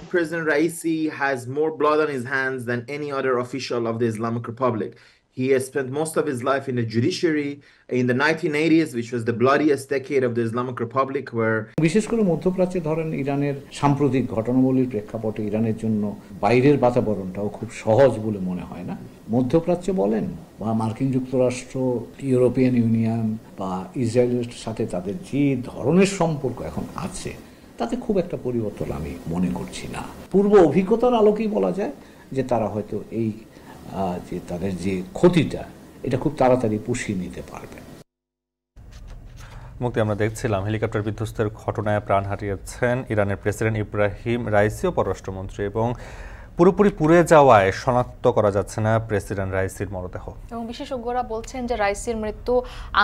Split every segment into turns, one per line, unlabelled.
President Raisi has more blood on his hands than any other official of the Islamic Republic. He has spent most of his life in the judiciary in the 1980s, which was the bloodiest decade of the Islamic Republic, where
বিশেষ করে মধ্যপ্রাচ্যে ধরেন ইরানের সাম্প্রতিক ঘটনাবলীর প্রেক্ষাপটে ইরানের জন্য বাইরের বাতাবরণটাও খুব সহজ বলে মনে হয় না। মধ্যপ্রাচ্য বলেন বা মার্কিন যুক্তরাষ্ট্র, ইউরোপিয়ান ইউনিয়ন বা ইসরায়েলের সাথে তাদের যে ধরনের সম্পর্ক এখন আছে তাতে খুব একটা পরিবর্তন আমি মনে করছি না। পূর্ব অভিজ্ঞতার আলোকেই বলা যায় যে তারা হয়তো এই যে তাদের যে ক্ষতিটা এটা খুব তাড়াতাড়ি পুষিয়ে নিতে পারবে।
মুক্তি, আমরা দেখছিলাম হেলিকপ্টার বিধ্বস্তের ঘটনায় প্রাণ হারিয়েছেন ইরানের প্রেসিডেন্ট ইব্রাহিম রাইসি ও পররাষ্ট্রমন্ত্রী, এবং পুরোপুরি পুড়ে যাওয়ায় শনাক্ত করা যাচ্ছে না প্রেসিডেন্ট রাইসির মরদেহ।
এবং বিশেষজ্ঞরা বলছেন যে রাইসির মৃত্যু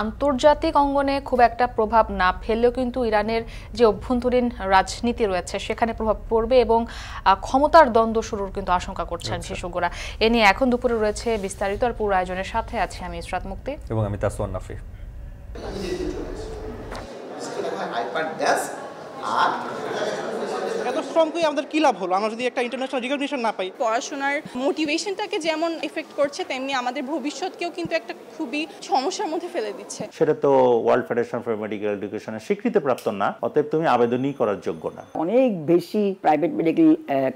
আন্তর্জাতিক অঙ্গনে খুব একটা প্রভাব না ফেললেও কিন্তু ইরানের যে অভ্যন্তরীণ রাজনীতি রয়েছে সেখানে প্রভাব পড়বে এবং ক্ষমতার দ্বন্দ্ব শুরুর কিন্তু আশঙ্কা করছেন বিশেষজ্ঞরা। এ নিয়ে এখন দুপুরে রয়েছে বিস্তারিত, আর পুরো আয়োজনের সাথে আছি আমি ইসরাত মুক্তি
এবং আমি তাসওয়ান নাফি।
এত স্ট্রং করে আমাদের কি লাভ হলো আমরা যদি একটা ইন্টারন্যাশনাল রিকগনিশন না পাই?
পড়াশোনার মোটিভেশনটাকে যেমন এফেক্ট করছে তেমনি আমাদের ভবিষ্যৎকেও কিন্তু একটা খুবই সমস্যার মধ্যে ফেলে দিচ্ছে।
সেটা তো ওয়ার্ল্ড ফেডারেশন ফর মেডিকেল এডুকেশনের স্বীকৃতিপ্রাপ্ত না, অতএব তুমি আবেদনই করার যোগ্য না।
অনেক বেশি প্রাইভেট মেডিকেল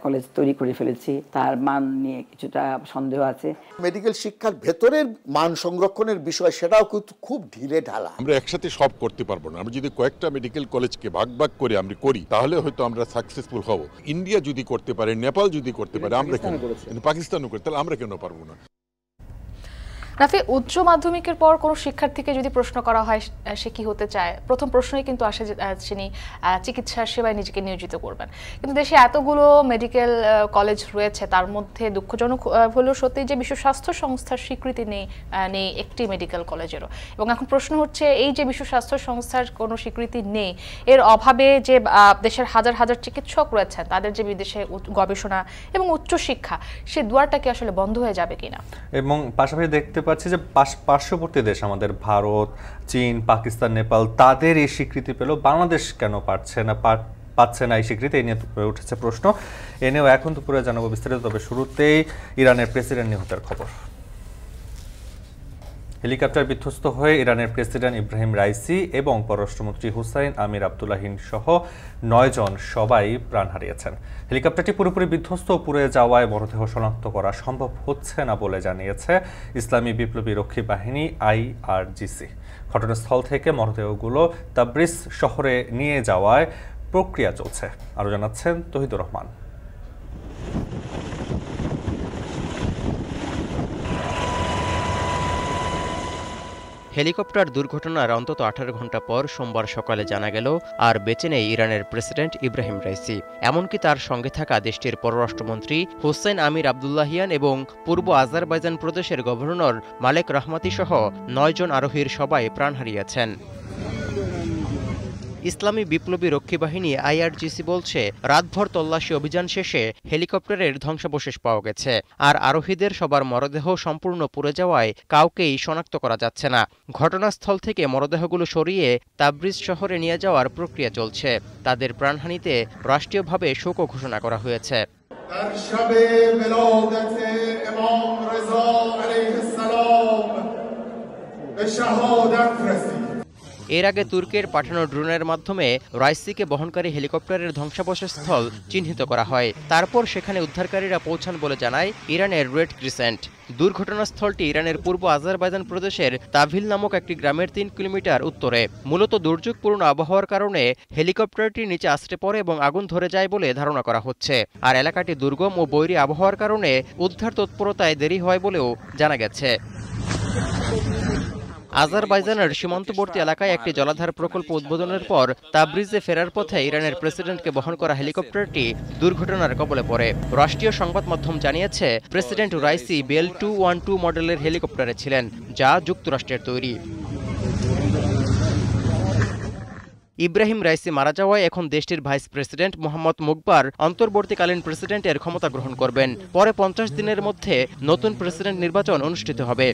কলেজ তৈরি করে ফেলেছি, তার মান নিয়ে কিছুটা সন্দেহ আছে।
মেডিকেল শিক্ষার ভেতরের মান সংরক্ষণের বিষয় সেটাও খুব ঢিলে ঢালা।
আমরা একসাথে সব করতে পারবো না, আমরা যদি কয়েকটা মেডিকেল কলেজকে ভাগ ভাগ করে আমরা করি তাহলে হয়তো আমরা সাকসেসফুল হব। ইন্ডিয়া যদি করতে পারে, নেপাল যদি করতে পারে, আমরা কেন? পাকিস্তানও করতে, তাহলে আমরা কেন পারবো না?
রাফি, উচ্চ মাধ্যমিকের পর কোনো শিক্ষার্থীকে যদি প্রশ্ন করা হয় সে কি হতে চায়, প্রথম প্রশ্নই কিন্তু আসে যে তিনি চিকিৎসা সেবায় নিজেকে নিয়োজিত করবেন। কিন্তু দেশে এতগুলো মেডিকেল কলেজ রয়েছে, তার মধ্যে দুঃখজনক হলেও সত্যি যে বিশ্ব স্বাস্থ্য সংস্থার স্বীকৃতি নেই একটি মেডিকেল কলেজেরও। এবং এখন প্রশ্ন হচ্ছে, এই যে বিশ্ব স্বাস্থ্য সংস্থার কোনো স্বীকৃতি নেই, এর অভাবে যে দেশের হাজার হাজার চিকিৎসক রয়েছেন তাদের যে বিদেশে গবেষণা এবং উচ্চশিক্ষা, সে দুয়ারটা কি আসলে বন্ধ হয়ে যাবে কিনা?
এবং পাশাপাশি দেখতে পাচ্ছি যে পার্শ্ববর্তী দেশ আমাদের ভারত, চীন, পাকিস্তান, নেপাল, তাদের এই স্বীকৃতি পেল, বাংলাদেশ কেন পাচ্ছে না এই স্বীকৃতি? এই নিয়ে উঠেছে প্রশ্ন। এ নিয়েও এখন দুপুরে জানাবো বিস্তারিত। তবে শুরুতেই ইরানের প্রেসিডেন্ট নিহতের খবর। হেলিকপ্টার বিধ্বস্ত হয়ে ইরানের প্রেসিডেন্ট ইব্রাহিম রাইসি এবং পররাষ্ট্রমন্ত্রী হুসাইন আমির আবদুল্লাহিয়ান সহ 9 জন সবাই প্রাণ হারিয়েছেন। হেলিকপ্টারটি পুরোপুরি বিধ্বস্ত ও পুড়ে যাওয়ায় মরদেহ শনাক্ত করা সম্ভব হচ্ছে না বলে জানিয়েছে ইসলামী বিপ্লবী রক্ষী বাহিনী IRGC। ঘটনাস্থল থেকে মরদেহগুলো তাবরিজ শহরে নিয়ে যাওয়ায় প্রক্রিয়া চলছে। আরও জানাচ্ছেন তহিদুর রহমান।
হেলিকপ্টার দুর্ঘটনার অন্তত 18 ঘন্টা পর সোমবার সকালে জানা গেল আর বেঁচে নেই ইরানের প্রেসিডেন্ট ইব্রাহিম রাইসি। এমনকি তার সঙ্গে থাকা দেশটির পররাষ্ট্রমন্ত্রী হুসাইন আমির আবদুল্লাহিয়ান এবং পূর্ব আজারবাইজান প্রদেশের গভর্নর মালেক রহমাতি সহ 9 জন আরোহীর সবাই প্রাণ হারিয়েছেন। ইসলামী বিপ্লবী রক্ষী বাহিনী IRGC বলছে, রাতভর তল্লাশি অভিযান শেষে হেলিকপ্টারের ধ্বংসাবশেষ পাওয়া গেছে, আর আরোহীদের সবার মরদেহ সম্পূর্ণ পুড়ে যাওয়ায় কাউকেই শনাক্ত করা যাচ্ছে না। ঘটনাস্থল থেকে মরদেহগুলো সরিয়ে তাবরিজ শহরে নিয়ে যাওয়ার প্রক্রিয়া চলছে। তাদের প্রাণহানিতে রাষ্ট্রীয়ভাবে শোকও ঘোষণা করা হয়েছে। এর আগে তুর্কের পাঠানো ড্রোনের মাধ্যমে রাইসিকে বহনকারী হেলিকপ্টারের ধ্বংসাবশেষস্থল চিহ্নিত করা হয়। তারপর সেখানে উদ্ধারকারীরা পৌঁছান বলে জানায় ইরানের রেড ক্রিসেন্ট। দুর্ঘটনাস্থলটি ইরানের পূর্ব আজারবাইজান প্রদেশের তাভিল নামক একটি গ্রামের 3 কিলোমিটার উত্তরে। মূলত দুর্যোগপূর্ণ আবহাওয়ার কারণে হেলিকপ্টারটি নিচে আছড়ে পড়ে এবং আগুন ধরে যায় বলে ধারণা করা হচ্ছে। আর এলাকাটি দুর্গম ও বৈরী আবহাওয়ার কারণে উদ্ধার তৎপরতায় দেরি হয় বলেও জানা গেছে। আজারবাইজানের সীমান্তবর্তী এলাকায় একটি জলাধার প্রকল্প উদ্বোধনের পর তাবরিজে ফেরার পথে ইরানের প্রেসিডেন্টকে বহন করা হেলিকপ্টারটি দুর্ঘটনার কবলে পড়ে। রাষ্ট্রীয় সংবাদ মাধ্যম জানিয়েছে, প্রেসিডেন্ট রাইসি বেল 212 মডেলের হেলিকপ্টারে ছিলেন, যা যুক্তরাষ্ট্রের তৈরি। ইব্রাহিম রাইসি মারা যাওয়ায় এখন দেশটির ভাইস প্রেসিডেন্ট মোহাম্মদ মুকবার অন্তর্বর্তীকালীন প্রেসিডেন্টের ক্ষমতা গ্রহণ করবেন। পরে 50 দিনের মধ্যে নতুন প্রেসিডেন্ট নির্বাচন অনুষ্ঠিত হবে।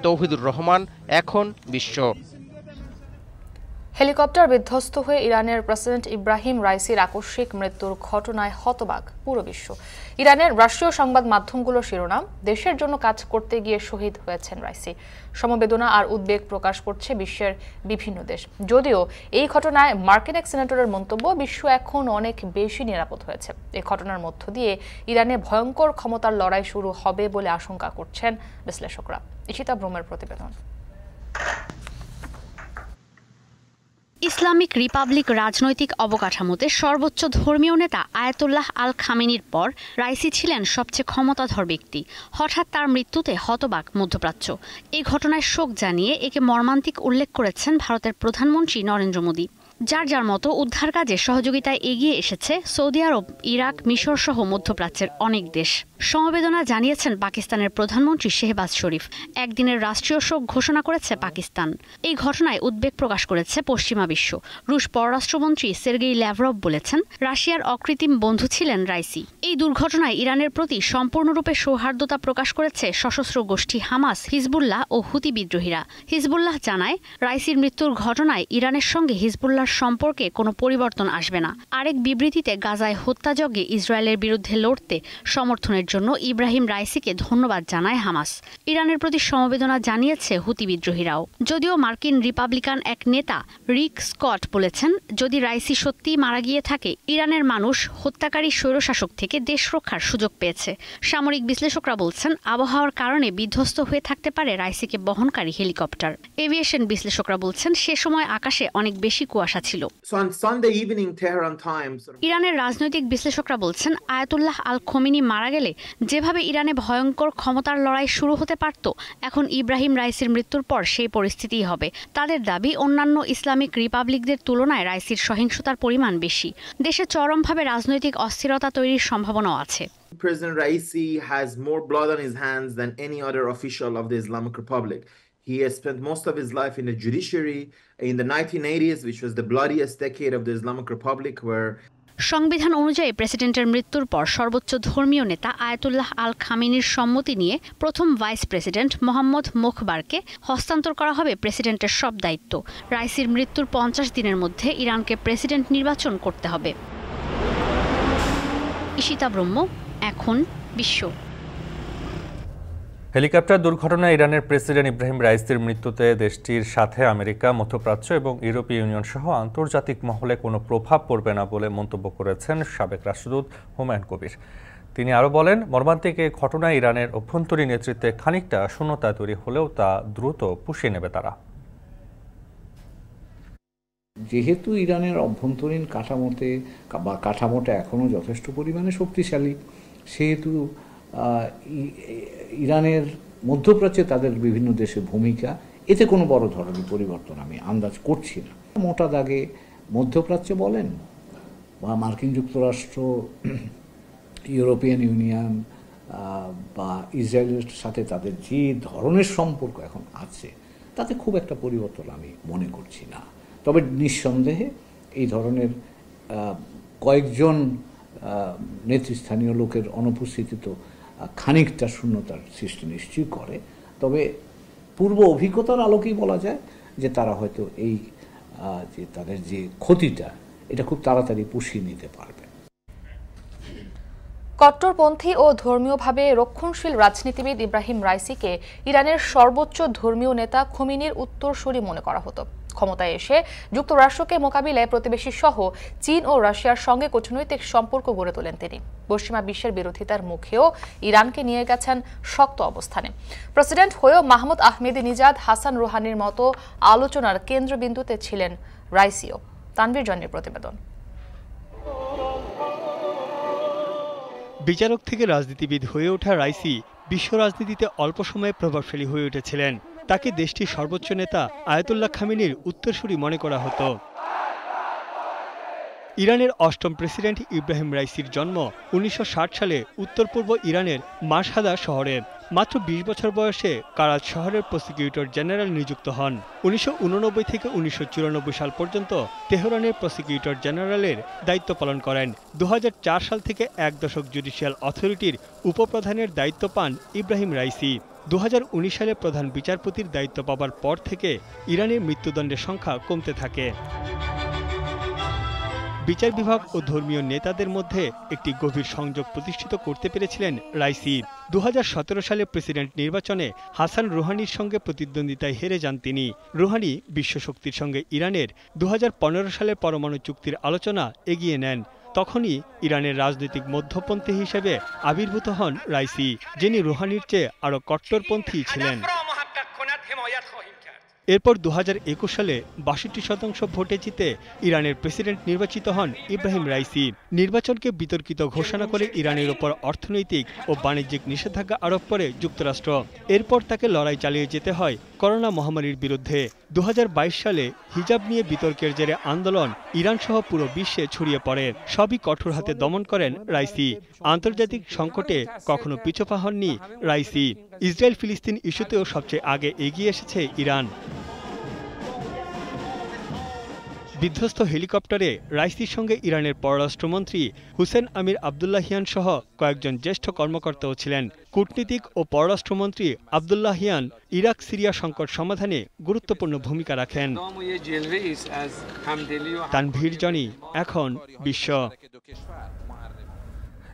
তৌহিদুর রহমান, এখন বিশ্ব।
হেলিকপ্টার বিধ্বস্ত হয়ে ইরানের প্রেসিডেন্ট ইব্রাহিম রাইসির আকস্মিক মৃত্যুর ঘটনায় হতবাক পুরো বিশ্ব। ইরানের রাষ্ট্রীয় সংবাদ মাধ্যমগুলোর শিরোনাম, দেশের জন্য কাজ করতে গিয়ে শহীদ হয়েছেন রাইসি। সমবেদনা আর উদ্বেগ প্রকাশ করছে বিশ্বের বিভিন্ন দেশ। যদিও এই ঘটনায় মার্কিন এক সিনেটরের মন্তব্য, বিশ্ব এখন অনেক বেশি নিরাপদ হয়েছে। এই ঘটনার মধ্য দিয়ে ইরানে ভয়ঙ্কর ক্ষমতার লড়াই শুরু হবে বলে আশঙ্কা করছেন বিশ্লেষকরা। ইশিতা ব্রহ্মের প্রতিবেদন।
ইসলামিক রিপাবলিক রাজনৈতিক অবকাঠামোতে সর্বোচ্চ ধর্মীয় নেতা আয়াতুল্লাহ আল খামেনির পর রাইসি ছিলেন সবচেয়ে ক্ষমতাধর ব্যক্তি। হঠাৎ তার মৃত্যুতে হতবাক মধ্যপ্রাচ্য। এই ঘটনায় শোক জানিয়ে একে মর্মান্তিক উল্লেখ করেছেন ভারতের প্রধানমন্ত্রী নরেন্দ্র মোদী। যার যার মতো উদ্ধার কাজে সহযোগিতায় এগিয়ে এসেছে সৌদি আরব, ইরাক, মিশর সহ মধ্যপ্রাচ্যের অনেক দেশ। সমবেদনা জানিয়েছেন পাকিস্তানের প্রধানমন্ত্রী শেহবাজ শরীফ। একদিনের রাষ্ট্রীয় শোক ঘোষণা করেছে পাকিস্তান। এই ঘটনায় উদ্বেগ প্রকাশ করেছে পশ্চিমা বিশ্ব। রুশ পররাষ্ট্রমন্ত্রী সের্গেই ল্যাভরভ বলেছেন, রাশিয়ার অকৃত্রিম বন্ধু ছিলেন রাইসি। এই দুর্ঘটনায় ইরানের প্রতি সম্পূর্ণরূপে সৌহার্দ্যতা প্রকাশ করেছে সশস্ত্র গোষ্ঠী হামাস, হিজবুল্লাহ ও হুতি বিদ্রোহীরা। হিজবুল্লাহ জানায়, রাইসির মৃত্যুর ঘটনায় ইরানের সঙ্গে হিজবুল্লাহর সম্পর্কে কোনো পরিবর্তন আসবে না। আরেক বিবৃতিতে গাজায় হত্যাযজ্ঞে ইসরায়েলের বিরুদ্ধে লড়তে সমর্থনের জন্য ইব্রাহিম রাইসিকে ধন্যবাদ জানায় হামাস। ইরানের প্রতি সমবেদনা জানিয়েছে হুতি বিদ্রোহীরাও। যদিও মার্কিন রিপাবলিকান এক নেতা রিক স্কট বলেছেন, যদি রাইসি সত্যিই মারা গিয়ে থাকে, ইরানের মানুষ হত্যাকারী স্বৈরশাসক থেকে দেশ রক্ষার সুযোগ পেয়েছে। সামরিক বিশ্লেষকরা বলছেন, আবহাওয়ার কারণে বিধ্বস্ত হয়ে থাকতে পারে রাইসিকে বহনকারী হেলিকপ্টার। এভিয়েশন বিশ্লেষকরা বলছেন, সে সময় আকাশে অনেক বেশি কুয়াশা ছিল। ইরানের রাজনৈতিক বিশ্লেষকরা বলছেন, আয়াতুল্লাহ আল খোমেনি মারা গেলে যেভাবে ইরানে ভয়ঙ্কর ক্ষমতার লড়াই শুরু হতে পারত, এখন ইব্রাহিম রাইসির মৃত্যুর পর সেই পরিস্থিতিই হবে। তাদের দাবি, অন্যান্য ইসলামিক রিপাবলিকদের তুলনায় রাইসির সহিংসতার পরিমাণ বেশি। দেশে চরমভাবে রাজনৈতিক অস্থিরতা তৈরির সম্ভাবনাও আছে।
President Raisi has more blood on his hands than any other official of the Islamic Republic. He has spent most of his life in the judiciary in the 1980s, which was the bloodiest decade of the Islamic Republic, where
সংবিধান অনুযায়ী প্রেসিডেন্টের মৃত্যুর পর সর্বোচ্চ ধর্মীয় নেতা Ayatollah আল খামেনির সম্মতি নিয়ে প্রথম ভাইস প্রেসিডেন্ট মোহাম্মদ মোখবারকে হস্তান্তর করা হবে প্রেসিডেন্টের সব দায়িত্ব। রাইসির মৃত্যুর 50 দিনের মধ্যে ইরানকে প্রেসিডেন্ট নির্বাচন করতে হবে। ইশিতা ব্রহ্ম, এখন বিশ্ব।
হেলিকপ্টার দুর্ঘটনায় ইরানের প্রেসিডেন্ট ইব্রাহিম রাইসির মৃত্যুতে দেশটির সাথে আমেরিকা, মধ্যপ্রাচ্য এবং ইউরোপীয় ইউনিয়ন সহ আন্তর্জাতিক মহলে কোনো প্রভাব পড়বে না বলে মন্তব্য করেছেন সাবেক রাষ্ট্রদূত হুমায়ুন কবির। তিনি আরও বলেন, মর্মান্তিক এই ঘটনায় ইরানের অভ্যন্তরীণ নেতৃত্বে খানিকটা শূন্যতা তৈরি হলেও তা দ্রুত পুষিয়ে নেবে তারা।
যেহেতু ইরানের অভ্যন্তরীণ কাঠামোটা এখনও যথেষ্ট পরিমাণে শক্তিশালী, সেহেতু ইরানের মধ্যপ্রাচ্যে তাদের বিভিন্ন দেশে ভূমিকা, এতে কোনো বড় ধরনের পরিবর্তন আমি আন্দাজ করছি না। মোটা দাগে মধ্যপ্রাচ্যে বলেন বা মার্কিন যুক্তরাষ্ট্র, ইউরোপিয়ান ইউনিয়ন বা ইসরায়েলের সাথে তাদের যে ধরনের সম্পর্ক এখন আছে, তাতে খুব একটা পরিবর্তন আমি মনে করছি না। তবে নিঃসন্দেহে এই ধরনের কয়েকজন নেতৃস্থানীয় লোকের অনুপস্থিতি তো খানিকটা শূন্যতার সৃষ্টি নিশ্চয়ই করে। তবে পূর্ব অভিজ্ঞতার আলোকেই বলা যায় যে তারা হয়তো এই যে তাদের যে ক্ষতিটা, এটা খুব তাড়াতাড়ি পুষিয়ে নিতে পারবে।
কট্টরপন্থী ও ধর্মীয়ভাবে রক্ষণশীল রাজনীতিবিদ ইব্রাহিম রাইসিকে ইরানের সর্বোচ্চ ধর্মীয় নেতা খোমেনির উত্তরসূরি মনে করা হতো। ক্ষমতায় এসে যুক্তরাষ্ট্রকে মোকাবিলায় প্রতিবেশী সহ চীন ও রাশিয়ার সঙ্গে কূটনৈতিক সম্পর্ক গড়ে তোলেন তিনি। পশ্চিমা বিশ্বের বিরোধিতার মুখেও ইরানকে নিয়ে গেছেন শক্ত অবস্থানে। প্রেসিডেন্ট হয়েও মাহমুদ আহমেদিনেজাদ, হাসান রুহানির মতো আলোচনার কেন্দ্রবিন্দুতে ছিলেন রাইসিও। তানভীর জনের প্রতিবেদন।
বিচারক থেকে রাজনীতিবিদ হয়ে ওঠা রাইসি বিশ্ব রাজনীতিতে অল্প সময়ে প্রভাবশালী হয়ে উঠেছিলেন। তাকে দেশটির সর্বোচ্চ নেতা আয়াতুল্লাহ খামেনির উত্তরসূরি মনে করা হতো। ইরানের অষ্টম প্রেসিডেন্ট ইব্রাহিম রাইসির জন্ম 1960 সালে উত্তর পূর্ব ইরানের মাশহাদা শহরে। মাত্র ২০ বছর বয়সে কারাচ শহরের প্রসিকিউটর জেনারেল নিযুক্ত হন। ১৯৮৯ থেকে ১৯৯৪ সাল পর্যন্ত তেহরানের প্রসিকিউটর জেনারেলের দায়িত্ব পালন করেন। ২০০৪ সাল থেকে ১ দশক জুডিশিয়াল অথরিটির উপপ্রধানের দায়িত্ব পান ইব্রাহিম রাইসি। ২০১৯ সালে প্রধান বিচারপতির দায়িত্ব পাওয়ার পর থেকে ইরানের মৃত্যুদণ্ডের সংখ্যা কমতে থাকে। বিচার বিভাগ ও ধর্মীয় নেতাদের মধ্যে একটি গভীর সংযোগ প্রতিষ্ঠিত করতে পেরেছিলেন রাইসি। ২০১৭ সালে প্রেসিডেন্ট নির্বাচনে হাসান রুহানির সঙ্গে প্রতিদ্বন্দ্বিতায় হেরে যান তিনি। রুহানি বিশ্বশক্তির সঙ্গে ইরানের ২০১৫ সালের পরমাণু চুক্তির আলোচনা এগিয়ে নেন। তখনই ইরানের রাজনৈতিক মধ্যপন্থী হিসেবে আবির্ভূত হন রাইসি, যিনি রুহানির চেয়ে আরও কট্টরপন্থী ছিলেন। এরপর ২০২১ সালে ৬২% ভোটে জিতে ইরানের প্রেসিডেন্ট নির্বাচিত হন ইব্রাহিম রাইসি। নির্বাচনকে বিতর্কিত ঘোষণা করে ইরানের ওপর অর্থনৈতিক ও বাণিজ্যিক নিষেধাজ্ঞা আরোপ করে যুক্তরাষ্ট্র। এরপর তাকে লড়াই চালিয়ে যেতে হয় করোনা মহামারীর বিরুদ্ধে। ২০২২ সালে হিজাব নিয়ে বিতর্কের জেরে আন্দোলন ইরানসহ পুরো বিশ্বে ছড়িয়ে পড়ে। সবই কঠোর হাতে দমন করেন রাইসি। আন্তর্জাতিক সংকটে কখনো পিছপা হননি রাইসি। ইসরায়েল ফিলিস্তিন ইস্যুতেও সবচেয়ে আগে এগিয়ে এসেছে ইরান। বিধ্বস্ত হেলিকপ্টারে রাইসির সঙ্গে ইরানের পররাষ্ট্রমন্ত্রী হুসেন আমির আবদুল্লাহিয়ান সহ কয়েকজন জ্যেষ্ঠ কর্মকর্তাও ছিলেন। কূটনীতিক ও পররাষ্ট্রমন্ত্রী আবদুল্লাহিয়ান ইরাক সিরিয়া সংকট সমাধানে গুরুত্বপূর্ণ ভূমিকা রাখেন। তানভীর জনি, এখন বিশ্ব।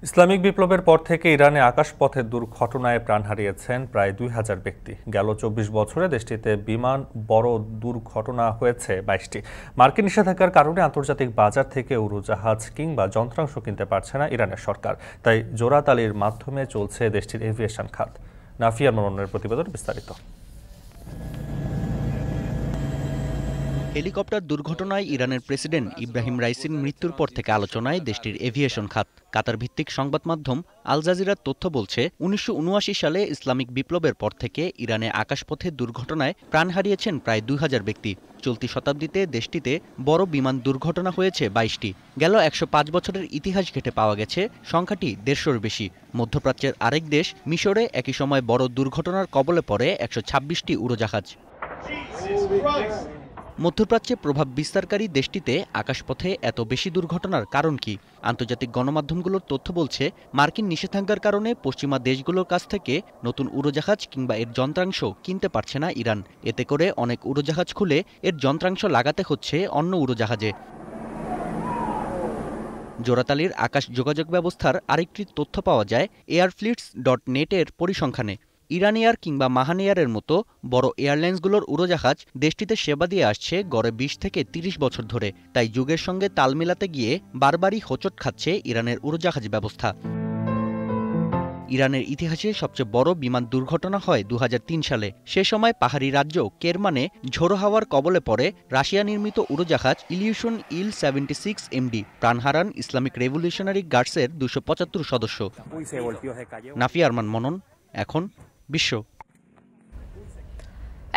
ইসলামিক বিপ্লবের পর থেকে ইরানে আকাশপথের দুর্ঘটনায় প্রাণ হারিয়েছেন প্রায় ২,০০০ ব্যক্তি। গেল ২৪ বছরে দেশটিতে বিমান বড় দুর্ঘটনা হয়েছে ২২টি। মার্কিন নিষেধাজ্ঞার কারণে আন্তর্জাতিক বাজার থেকে উড়োজাহাজ কিংবা যন্ত্রাংশ কিনতে পারছে না ইরানের সরকার। তাই জোড়াতালির মাধ্যমে চলছে দেশটির এভিয়েশন খাত। নাফিয়া মামুনের প্রতিবেদন বিস্তারিত।
হেলিকপ্টার দুর্ঘটনায় ইরানের প্রেসিডেন্ট ইব্রাহিম রাইসির মৃত্যুর পর থেকে আলোচনায় দেশটির এভিয়েশন খাত। কাতার ভিত্তিক সংবাদ মাধ্যম আল জাজিরার তথ্য বলছে, ১৯৭৯ সালে ইসলামিক বিপ্লবের পর থেকে ইরানে আকাশপথে দুর্ঘটনায় প্রাণ হারিয়েছেন প্রায় ২,০০০ ব্যক্তি। চলতি শতাব্দীতে দেশটিতে বড় বিমান দুর্ঘটনা হয়েছে ২২টি। গেল ১০৫ বছরের ইতিহাস ঘেঁটে পাওয়া গেছে সংখ্যাটি ১৫০-র বেশি। মধ্যপ্রাচ্যের আরেক দেশ মিশরে একই সময় বড় দুর্ঘটনার কবলে পড়ে ১২৬টি উড়োজাহাজ। মধ্যপ্রাচ্যে প্রভাব বিস্তারকারী দেশটিতে আকাশপথে এত বেশি দুর্ঘটনার কারণ কি? আন্তর্জাতিক গণমাধ্যমগুলোর তথ্য বলছে, মার্কিন নিষেধাজ্ঞার কারণে পশ্চিমা দেশগুলোর কাছ থেকে নতুন উড়োজাহাজ কিংবা এর যন্ত্রাংশ কিনতে পারছে না ইরান। এতে করে অনেক উড়োজাহাজ খুলে এর যন্ত্রাংশ লাগাতে হচ্ছে অন্য উড়োজাহাজে। জোড়াতালির আকাশ যোগাযোগ ব্যবস্থার আরেকটি তথ্য পাওয়া যায় এয়ারফ্লিটস.নেট এর পরিসংখ্যানে। ইরান এয়ার কিংবা মাহান এয়ারের মতো বড় এয়ারলাইন্সগুলোর উড়োজাহাজ দেশটিতে সেবা দিয়ে আসছে গড়ে ২০ থেকে ৩০ বছর ধরে। তাই যুগের সঙ্গে তাল মেলাতে গিয়ে বারবারই হোঁচট খাচ্ছে ইরানের উড়োজাহাজ ব্যবস্থা। ইরানের ইতিহাসে সবচেয়ে বড় বিমান দুর্ঘটনা হয় ২০০৩ সালে। সে সময় পাহাড়ি রাজ্য কেরমানে ঝোড়ো হাওয়ার কবলে পড়ে রাশিয়া নির্মিত উড়োজাহাজ ইলিউশন ইল-76 এমডি। প্রাণ হারান ইসলামিক রেভলিউশনারি গার্ডসের ২৭৫ সদস্য। নাফিয়া আরমান মনন, এখন বিশ্ব।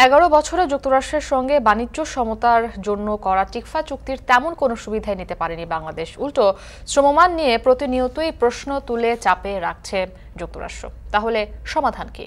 ১১ বছরে যুক্তরাষ্ট্রের সঙ্গে বাণিজ্য সমতার জন্য করা টিকফা চুক্তির তেমন কোনো সুবিধাই নিতে পারেনি বাংলাদেশ। উল্টো শ্রমমান নিয়ে প্রতিনিয়তই প্রশ্ন তুলে চাপে রাখছে যুক্তরাষ্ট্র। তাহলে সমাধান কি?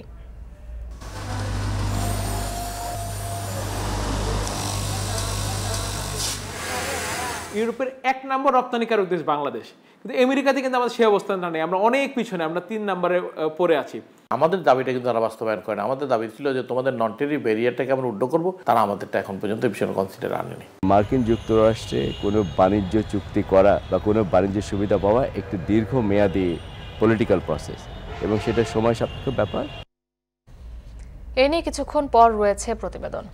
ইউরোপের ১ নম্বর রপ্তানিকারক দেশ বাংলাদেশ, কিন্তু আমেরিকাতে কিন্তু আমাদের সেই অবস্থানটা নেই। আমরা অনেক পিছনে, আমরা ৩ নম্বরে পড়ে আছি।
আমাদের দাবিটা কিন্তু তারা বাস্তবায়ন করে না। আমাদের দাবি ছিল যে তোমাদের নন টেরিফ ব্যারিয়ারটাকে আমরা উড্ড করবো, তারা আমাদেরটা এখন পর্যন্ত ভীষণ কনসিডার আনেনি।
মার্কিন যুক্তরাষ্ট্রে কোনো বাণিজ্য চুক্তি করা বা কোনো বাণিজ্য সুবিধা পাওয়া একটি দীর্ঘমেয়াদী পলিটিক্যাল প্রসেস এবং সেটা সময় সাপেক্ষ ব্যাপার।
এ নিয়ে কিছুক্ষণ পর রয়েছে প্রতিবেদন।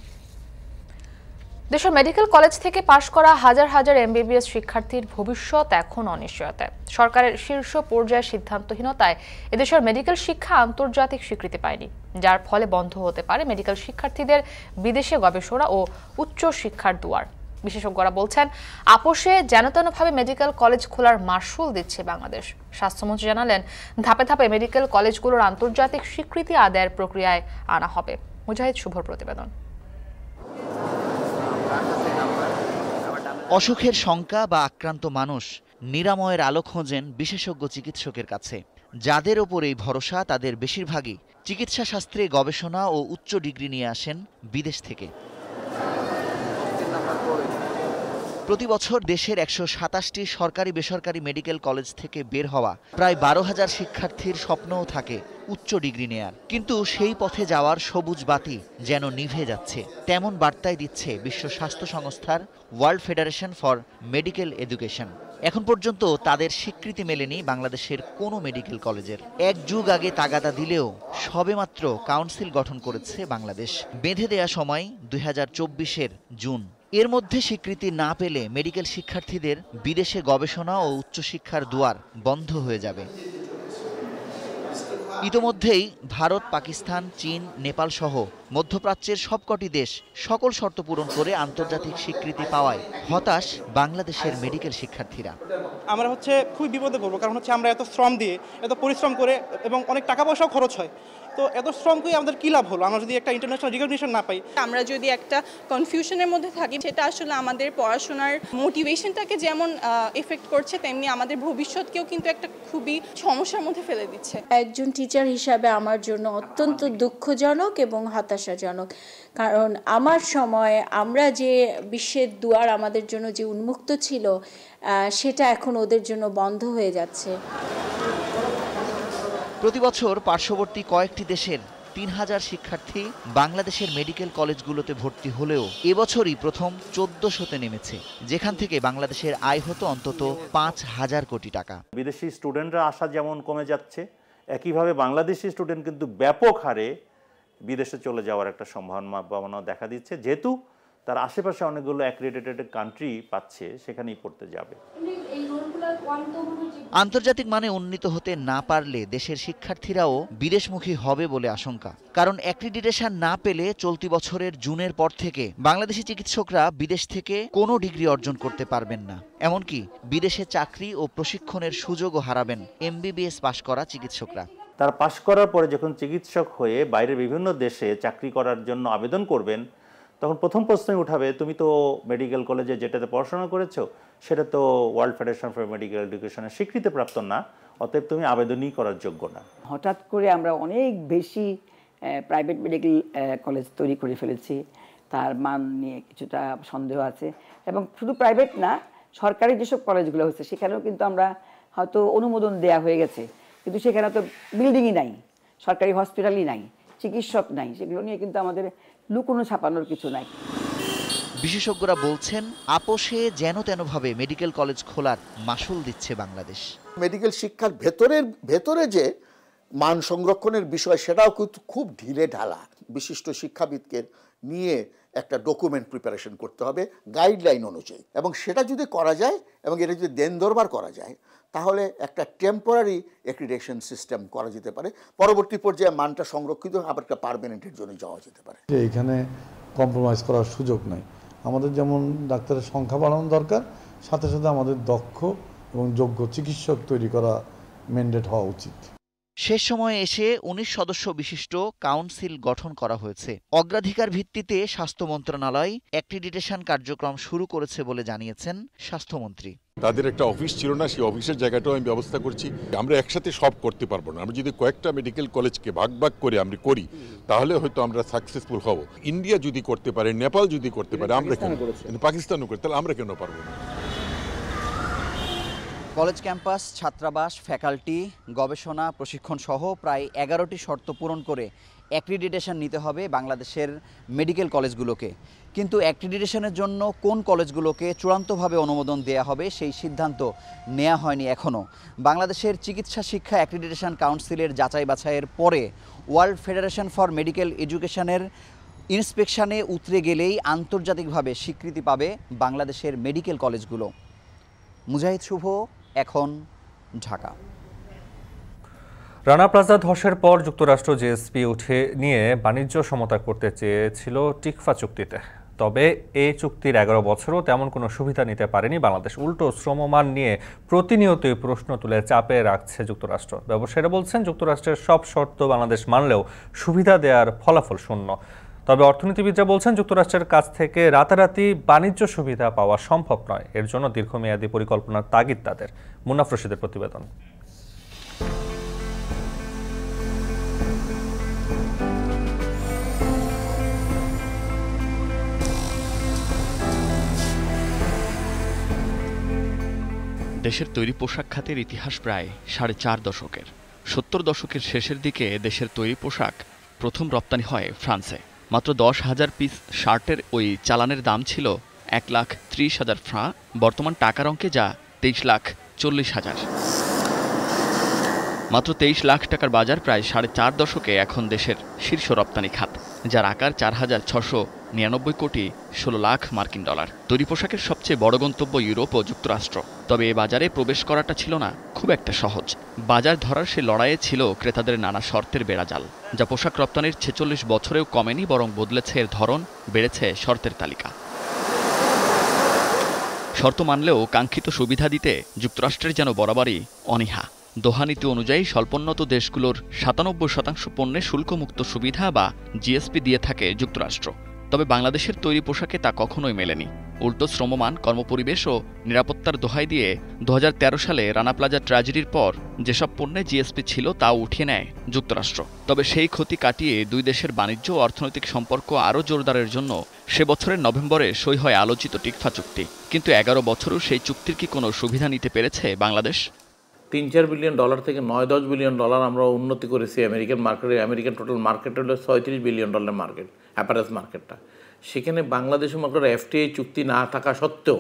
দেশের মেডিকেল কলেজ থেকে পাশ করা হাজার হাজার এমবিবিএস শিক্ষার্থীর ভবিষ্যৎ এখন অনিশ্চয়তায়। সরকারের শীর্ষ পর্যায়ের সিদ্ধান্তহীনতায় এদেশের মেডিকেল শিক্ষা আন্তর্জাতিক স্বীকৃতি পায়নি, যার ফলে বন্ধ হতে পারে মেডিকেল শিক্ষার্থীদের বিদেশে গবেষণা ও উচ্চ শিক্ষার দুয়ার। বিশেষজ্ঞরা বলছেন, আপোষে যেনতেনভাবে মেডিকেল কলেজ খোলার মাশুল দিচ্ছে বাংলাদেশ। স্বাস্থ্যমন্ত্রী জানালেন, ধাপে ধাপে মেডিকেল কলেজগুলোর আন্তর্জাতিক স্বীকৃতি আদায়ের প্রক্রিয়ায় আনা হবে। মুজাহিদ শুভর প্রতিবেদন।
অসুখের শঙ্কা বা আক্রান্ত মানুষ নিরাময়ের আলো খোঁজেন বিশেষজ্ঞ চিকিৎসকের কাছে। যাদের ওপর এই ভরসা তাদের বেশিরভাগই চিকিৎসা শাস্ত্রে গবেষণা ও উচ্চ ডিগ্রি নিয়ে আসেন বিদেশ থেকে। প্রতি বছর দেশের ১২৭টি সরকারি বেসরকারি মেডিকেল কলেজ থেকে বের হওয়া প্রায় ১২,০০০ শিক্ষার্থীর স্বপ্নও থাকে উচ্চ ডিগ্রি নেয়ার, কিন্তু সেই পথে যাওয়ার সবুজ বাতি যেন নিভে যাচ্ছে, তেমন বার্তাই দিচ্ছে বিশ্ব স্বাস্থ্য সংস্থার world federation for medical education. এখন পর্যন্ত তাদের স্বীকৃতি মেলেনি বাংলাদেশের কোনো মেডিকেল কলেজের। এক যুগ আগে তাগাদা দিলেও সবেমাত্র কাউন্সিল গঠন করেছে বাংলাদেশ। বেঁধে দেয়া সময় ২০২৪-এর জুন। এর মধ্যে স্বীকৃতি না পেলে মেডিকেল শিক্ষার্থীদের বিদেশে গবেষণা ও উচ্চশিক্ষার দুয়ার বন্ধ হয়ে যাবে। ইতোমধ্যেই ভারত, পাকিস্তান, চীন, নেপাল সহ মধ্যপ্রাচ্যের সবকটি দেশ সকল শর্ত পূরণ করে আন্তর্জাতিক স্বীকৃতি পাওয়ায় হতাশ বাংলাদেশের মেডিকেল শিক্ষার্থীরা।
আমরা খুবই বিপদে পড়বো, কারণ আমরা এত শ্রম দিয়ে এত পরিশ্রম করে এবং অনেক টাকা পয়সাও খরচ হয়, তো এত শ্রম করে আমাদের কী লাভ হলো আমরা যদি একটা ইন্টারন্যাশনাল রিকগনিশন না পাই।
আমরা যদি একটা কনফিউশনের মধ্যে থাকি, সেটা আসলে আমাদের পড়াশোনার মোটিভেশনটাকে যেমন এফেক্ট করছে, তেমনি আমাদের ভবিষ্যৎকেও কিন্তু একটা খুবই সমস্যার মধ্যে ফেলে দিচ্ছে।
একজন টিচার হিসাবে আমার জন্য অত্যন্ত দুঃখজনক এবং হতাশাজনক, কারণ আমার সময় আমরা যে বিশ্বের দুয়ার আমাদের জন্য যে উন্মুক্ত ছিল, সেটা এখন ওদের জন্য বন্ধ হয়ে যাচ্ছে।
প্রতি বছর পার্শ্ববর্তী কয়েকটি দেশের ৩,০০০ শিক্ষার্থী বাংলাদেশের মেডিকেল কলেজগুলোতে ভর্তি হলেও এবছরই প্রথম ১৪০০-তে নেমেছে, যেখান থেকে বাংলাদেশের আয় হতো অন্তত ৫,০০০ কোটি টাকা।
বিদেশি স্টুডেন্টরা আসা যেমন কমে যাচ্ছে, একইভাবে বাংলাদেশি স্টুডেন্ট কিন্তু ব্যাপক হারে বিদেশে চলে যাওয়ার একটা সম্ভাবনা দেখা দিচ্ছে, যেহেতু তার আশেপাশে অনেকগুলো অ্যাক্রেডিটেড কান্ট্রি পাচ্ছে, সেখানেই পড়তে যাবে।
আন্তর্জাতিক মানে উন্নীত হতে না পারলে দেশের শিক্ষার্থীরাও বিদেশমুখী হবে বলে আশঙ্কা, কারণ অ্যাক্রিডিটেশন না পেলে চলতি বছরের জুনের পর থেকে বাংলাদেশি চিকিৎসকরা বিদেশ থেকে কোনো ডিগ্রি অর্জন করতে পারবেন না, এমনকি বিদেশে চাকরি ও প্রশিক্ষণের সুযোগও হারাবেন MBBS পাশ করা চিকিৎসকরা।
তারা পাশ করার পরে যখন চিকিৎসক হয়ে বাইরের বিভিন্ন দেশে চাকরি করার জন্য আবেদন করবেন, তখন প্রথম প্রশ্নই উঠাবে, তুমি তো মেডিকেল কলেজে যেটাতে পড়াশোনা করেছো সেটা তো ওয়ার্ল্ড ফেডারেশন ফর মেডিকেল এডুকেশনের স্বীকৃতিপ্রাপ্ত না, অতএব তুমি আবেদনই করার যোগ্য না।
হঠাৎ করে আমরা অনেক বেশি প্রাইভেট মেডিকেল কলেজ তৈরি করে ফেলেছি, তার মান নিয়ে কিছুটা সন্দেহ আছে। এবং শুধু প্রাইভেট না, সরকারি যেসব কলেজগুলো হচ্ছে সেখানেও কিন্তু আমরা হয়তো অনুমোদন দেয়া হয়ে গেছে, কিন্তু সেখানে তো বিল্ডিংই নাই, সরকারি হসপিটালই নাই, চিকিৎসক নাই, সেগুলো নিয়ে কিন্তু আমাদের লুকোনো ছাপানোর কিছু নাই।
বিশেষজ্ঞরা বলছেন আপোষে যেন তেনভাবে মেডিকেল কলেজ খোলার মাশুল দিচ্ছে বাংলাদেশ।
মেডিকেল শিক্ষার ভেতরে যে মান সংরক্ষণের বিষয়, সেটাও কিন্তু খুব ঢিলে ঢালা। বিশিষ্ট শিক্ষাবিদকে নিয়ে একটা ডকুমেন্ট প্রিপারেশন করতে হবে গাইডলাইন অনুযায়ী, এবং সেটা যদি করা যায় এবং এটা যদি দেন দরবার করা যায়, তাহলে একটা টেম্পোরারি অ্যাক্রিডিটেশন সিস্টেম করা যেতে পারে। পরবর্তী পর্যায়ে মানটা সংরক্ষিত আবার একটা পার্মানেন্টের জন্য যাওয়া যেতে পারে।
এখানে কম্প্রোমাইজ করার সুযোগ নাই। আমাদের যেমন ডাক্তারের সংখ্যা বাড়ানো দরকার, সাথে সাথে আমাদের দক্ষ এবং যোগ্য চিকিৎসক তৈরি করা ম্যান্ডেট হওয়া উচিত।
শেষ সময়ে এসে ১৯ সদস্য বিশিষ্ট কাউন্সিল গঠন করা হয়েছে। অগ্রাধিকার ভিত্তিতে স্বাস্থ্য মন্ত্রণালয় অ্যাক্রিডিটেশন কার্যক্রম শুরু করেছে বলে জানিয়েছেন স্বাস্থ্যমন্ত্রী।
তাদের একটা অফিস ছিল না, সেই অফিসের জায়গাটাও আমি ব্যবস্থা করছি। আমরা একসাথে সব করতে পারবো না, আমরা যদি কয়েকটা মেডিকেল কলেজকে ভাগ ভাগ করে আমরা করি, তাহলে হয়তো আমরা সাকসেসফুল হব। ইন্ডিয়া যদি করতে পারে, নেপাল যদি করতে পারে, আমরা কেন, পাকিস্তানও করতে, তাহলে আমরা কেন পারবো না?
কলেজ ক্যাম্পাস, ছাত্রাবাস, ফ্যাকাল্টি, গবেষণা, প্রশিক্ষণ সহ প্রায় 11টি শর্ত পূরণ করে অ্যাক্রিডিটেশন নিতে হবে বাংলাদেশের মেডিকেল কলেজগুলোকে। কিন্তু অ্যাক্রিডিটেশনের জন্য কোন কলেজগুলোকে চূড়ান্তভাবে অনুমোদন দেয়া হবে সেই সিদ্ধান্ত নেওয়া হয়নি এখনও। বাংলাদেশের চিকিৎসা শিক্ষা অ্যাক্রিডিটেশন কাউন্সিলের যাচাই বাছাইয়ের পরে ওয়ার্ল্ড ফেডারেশন ফর মেডিকেল এডুকেশনের ইন্সপেকশনে উতরে গেলেই আন্তর্জাতিকভাবে স্বীকৃতি পাবে বাংলাদেশের মেডিকেল কলেজগুলো। মুজাহিদ শুভ, এখন ঢাকা।
রানা প্লাজা ধসের পর যুক্তরাষ্ট্র জিএসপি উঠে নিয়ে বাণিজ্য সমতা করতে চেয়েছিল টিকফা চুক্তিতে। তবে এই চুক্তির 11 বছরও তেমন কোনো সুবিধা নিতে পারেনি বাংলাদেশ। উল্টো শ্রমমান নিয়ে প্রতিনিয়তই প্রশ্ন তুলে চাপে রাখছে যুক্তরাষ্ট্র। ব্যবসায়ীরা বলছেন যুক্তরাষ্ট্রের সব শর্ত বাংলাদেশ মানলেও সুবিধা দেওয়ার ফলাফল শূন্য। তবে অর্থনীতিবিদরা বলছেন যুক্তরাষ্ট্রের কাছ থেকে রাতারাতি বাণিজ্য সুবিধা পাওয়া সম্ভব নয়, এর জন্য দীর্ঘমেয়াদী পরিকল্পনার তাগিদ তাদের। মুনাফ রশিদের প্রতিবেদন।
দেশের তৈরি পোশাক খাতের ইতিহাস প্রায় 4.5 দশকের। 70 দশকের শেষের দিকে দেশের তৈরি পোশাক প্রথম রপ্তানি হয় ফ্রান্সে। মাত্র 10,000 পিস শার্টের ওই চালানের দাম ছিল 1,30,000 ফ্রাঁ, বর্তমান টাকার অঙ্কে যা 23,40,000। মাত্র 23 লাখ টাকার বাজার প্রায় 4.5 দশকে এখন দেশের শীর্ষ রপ্তানি খাত, যার আকার 4,699 কোটি 16 লাখ মার্কিন ডলার। তৈরি পোশাকের সবচেয়ে বড় গন্তব্য ইউরোপ ও যুক্তরাষ্ট্র। তবে এ বাজারে প্রবেশ করাটা ছিল না খুব একটা সহজ। বাজার ধরার সে লড়াইয়ে ছিল ক্রেতাদের নানা শর্তের বেড়াজাল, যা পোশাক রপ্তানির 46 বছরেও কমেনি, বরং বদলেছে এর ধরন, বেড়েছে শর্তের তালিকা। শর্ত মানলেও কাঙ্ক্ষিত সুবিধা দিতে যুক্তরাষ্ট্রের যেন বরাবরই অনীহা। দোহা নীতি অনুযায়ী স্বল্পোন্নত দেশগুলোর 97% পণ্যে শুল্কমুক্ত সুবিধা বা জিএসপি দিয়ে থাকে যুক্তরাষ্ট্র। তবে বাংলাদেশের তৈরি পোশাকে তা কখনোই মেলেনি। উল্টো শ্রমমান, কর্মপরিবেশ ও নিরাপত্তার দোহাই দিয়ে 2013 সালে রানা প্লাজা ট্র্যাজেডির পর যেসব পণ্যে জিএসপি ছিল তাও উঠিয়ে নেয় যুক্তরাষ্ট্র। তবে সেই ক্ষতি কাটিয়ে দুই দেশের বাণিজ্য ও অর্থনৈতিক সম্পর্ক আরও জোরদারের জন্য সে বছরের নভেম্বরে সই হয় আলোচিত টিকফা চুক্তি। কিন্তু 11 বছরও সেই চুক্তির কি কোনো সুবিধা নিতে পেরেছে বাংলাদেশ?
$3-4 বিলিয়ন থেকে $9-10 বিলিয়ন আমরা উন্নতি করেছি আমেরিকান মার্কেটে। আমেরিকান টোটাল মার্কেট হলো $36 বিলিয়ন মার্কেট, অ্যাপারেলস মার্কেটটা। সেখানে বাংলাদেশের মার্কেট এফটিআই চুক্তি না থাকা সত্ত্বেও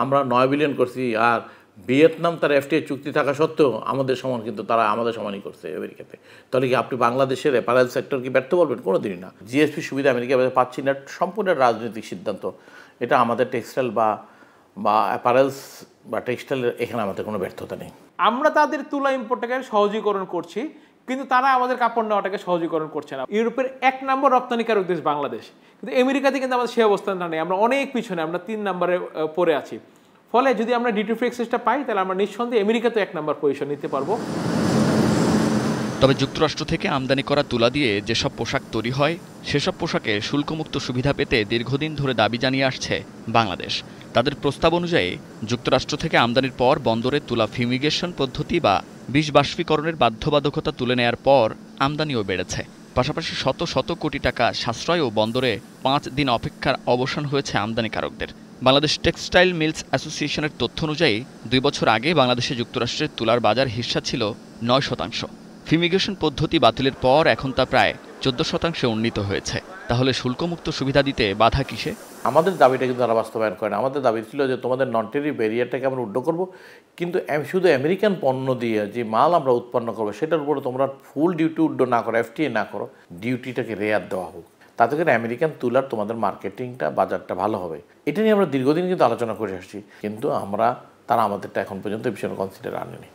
আমরা 9 বিলিয়ন করছি, আর ভিয়েতনাম তার এফটিআই চুক্তি থাকা সত্ত্বেও আমাদের সমান, কিন্তু তারা আমাদের সমানই করছে আমেরিকাতে। তাহলে কি আপনি বাংলাদেশের অ্যাপারেল সেক্টর কি ব্যর্থ বলবেন? কোনো দিনই না। জিএসপি সুবিধা আমেরিকা পাচ্ছি না, সম্পূর্ণ রাজনৈতিক সিদ্ধান্ত। এটা আমাদের টেক্সটাইল বা অ্যাপারেলস বা টেক্সটাইলের এখানে আমাদের কোনো ব্যর্থতা নেই।
আমরা তাদের তুলা ইম্পোর্টটাকে সহজীকরণ করছি, কিন্তু তারা আমাদের কাপড় নেওয়াটাকে সহজীকরণ করছে না। ইউরোপের 1 নম্বর রপ্তানিকারক দেশ বাংলাদেশ, কিন্তু আমেরিকাতে কিন্তু আমাদের সেই অবস্থানটা নেই। আমরা অনেক পিছনে, আমরা 3 নম্বরে পড়ে আছি। ফলে যদি আমরা ডিউটি ফ্রি এক্সেসটা পাই, তাহলে আমরা নিঃসন্দেহে আমেরিকাতে 1 নম্বর পজিশন নিতে পারবো।
তবে যুক্তরাষ্ট্র থেকে আমদানি করা তুলা দিয়ে যেসব পোশাক তৈরি হয়, সেসব পোশাকে শুল্কমুক্ত সুবিধা পেতে দীর্ঘদিন ধরে দাবি জানিয়ে আসছে বাংলাদেশ। তাদের প্রস্তাব অনুযায়ী যুক্তরাষ্ট্র থেকে আমদানির পর বন্দরে তুলা ফিউমিগেশন পদ্ধতি বা বিষ বাষ্পীকরণের বাধ্যবাধকতা তুলে নেয়ার পর আমদানিও বেড়েছে। পাশাপাশি শত শত কোটি টাকা সাশ্রয় ও বন্দরে 5 দিন অপেক্ষার অবসান হয়েছে আমদানিকারকদের। বাংলাদেশ টেক্সটাইল মিলস অ্যাসোসিয়েশনের তথ্য অনুযায়ী 2 বছর আগে বাংলাদেশে যুক্তরাষ্ট্রের তুলার বাজার হিস্সা ছিল 9%। ফিউমিগেশন পদ্ধতি বাতিলের পর এখন তা প্রায় 14% উন্নীত হয়েছে। তাহলে শুল্কমুক্ত সুবিধা দিতে বাধা কিসে?
আমাদের দাবিটা কিন্তু তারা বাস্তবায়ন করে না। আমাদের দাবি ছিল যে তোমাদের নন টেরিফ ব্যারিয়ারটাকে আমরা উড্ড করব, কিন্তু শুধু আমেরিকান পণ্য দিয়ে যে মাল আমরা উৎপন্ন করবো সেটার উপরে তোমরা ফুল ডিউটি উড্ড না করো, এফটিএ না করো, ডিউটিটাকে রেয়ার দেওয়া হোক। তাতে করে আমেরিকান তুলার তোমাদের মার্কেটিংটা, বাজারটা ভালো হবে। এটা নিয়ে আমরা দীর্ঘদিন কিন্তু আলোচনা করে আসছি, কিন্তু তারা আমাদেরটা এখন পর্যন্ত ভীষণ কনসিডার আনেনি।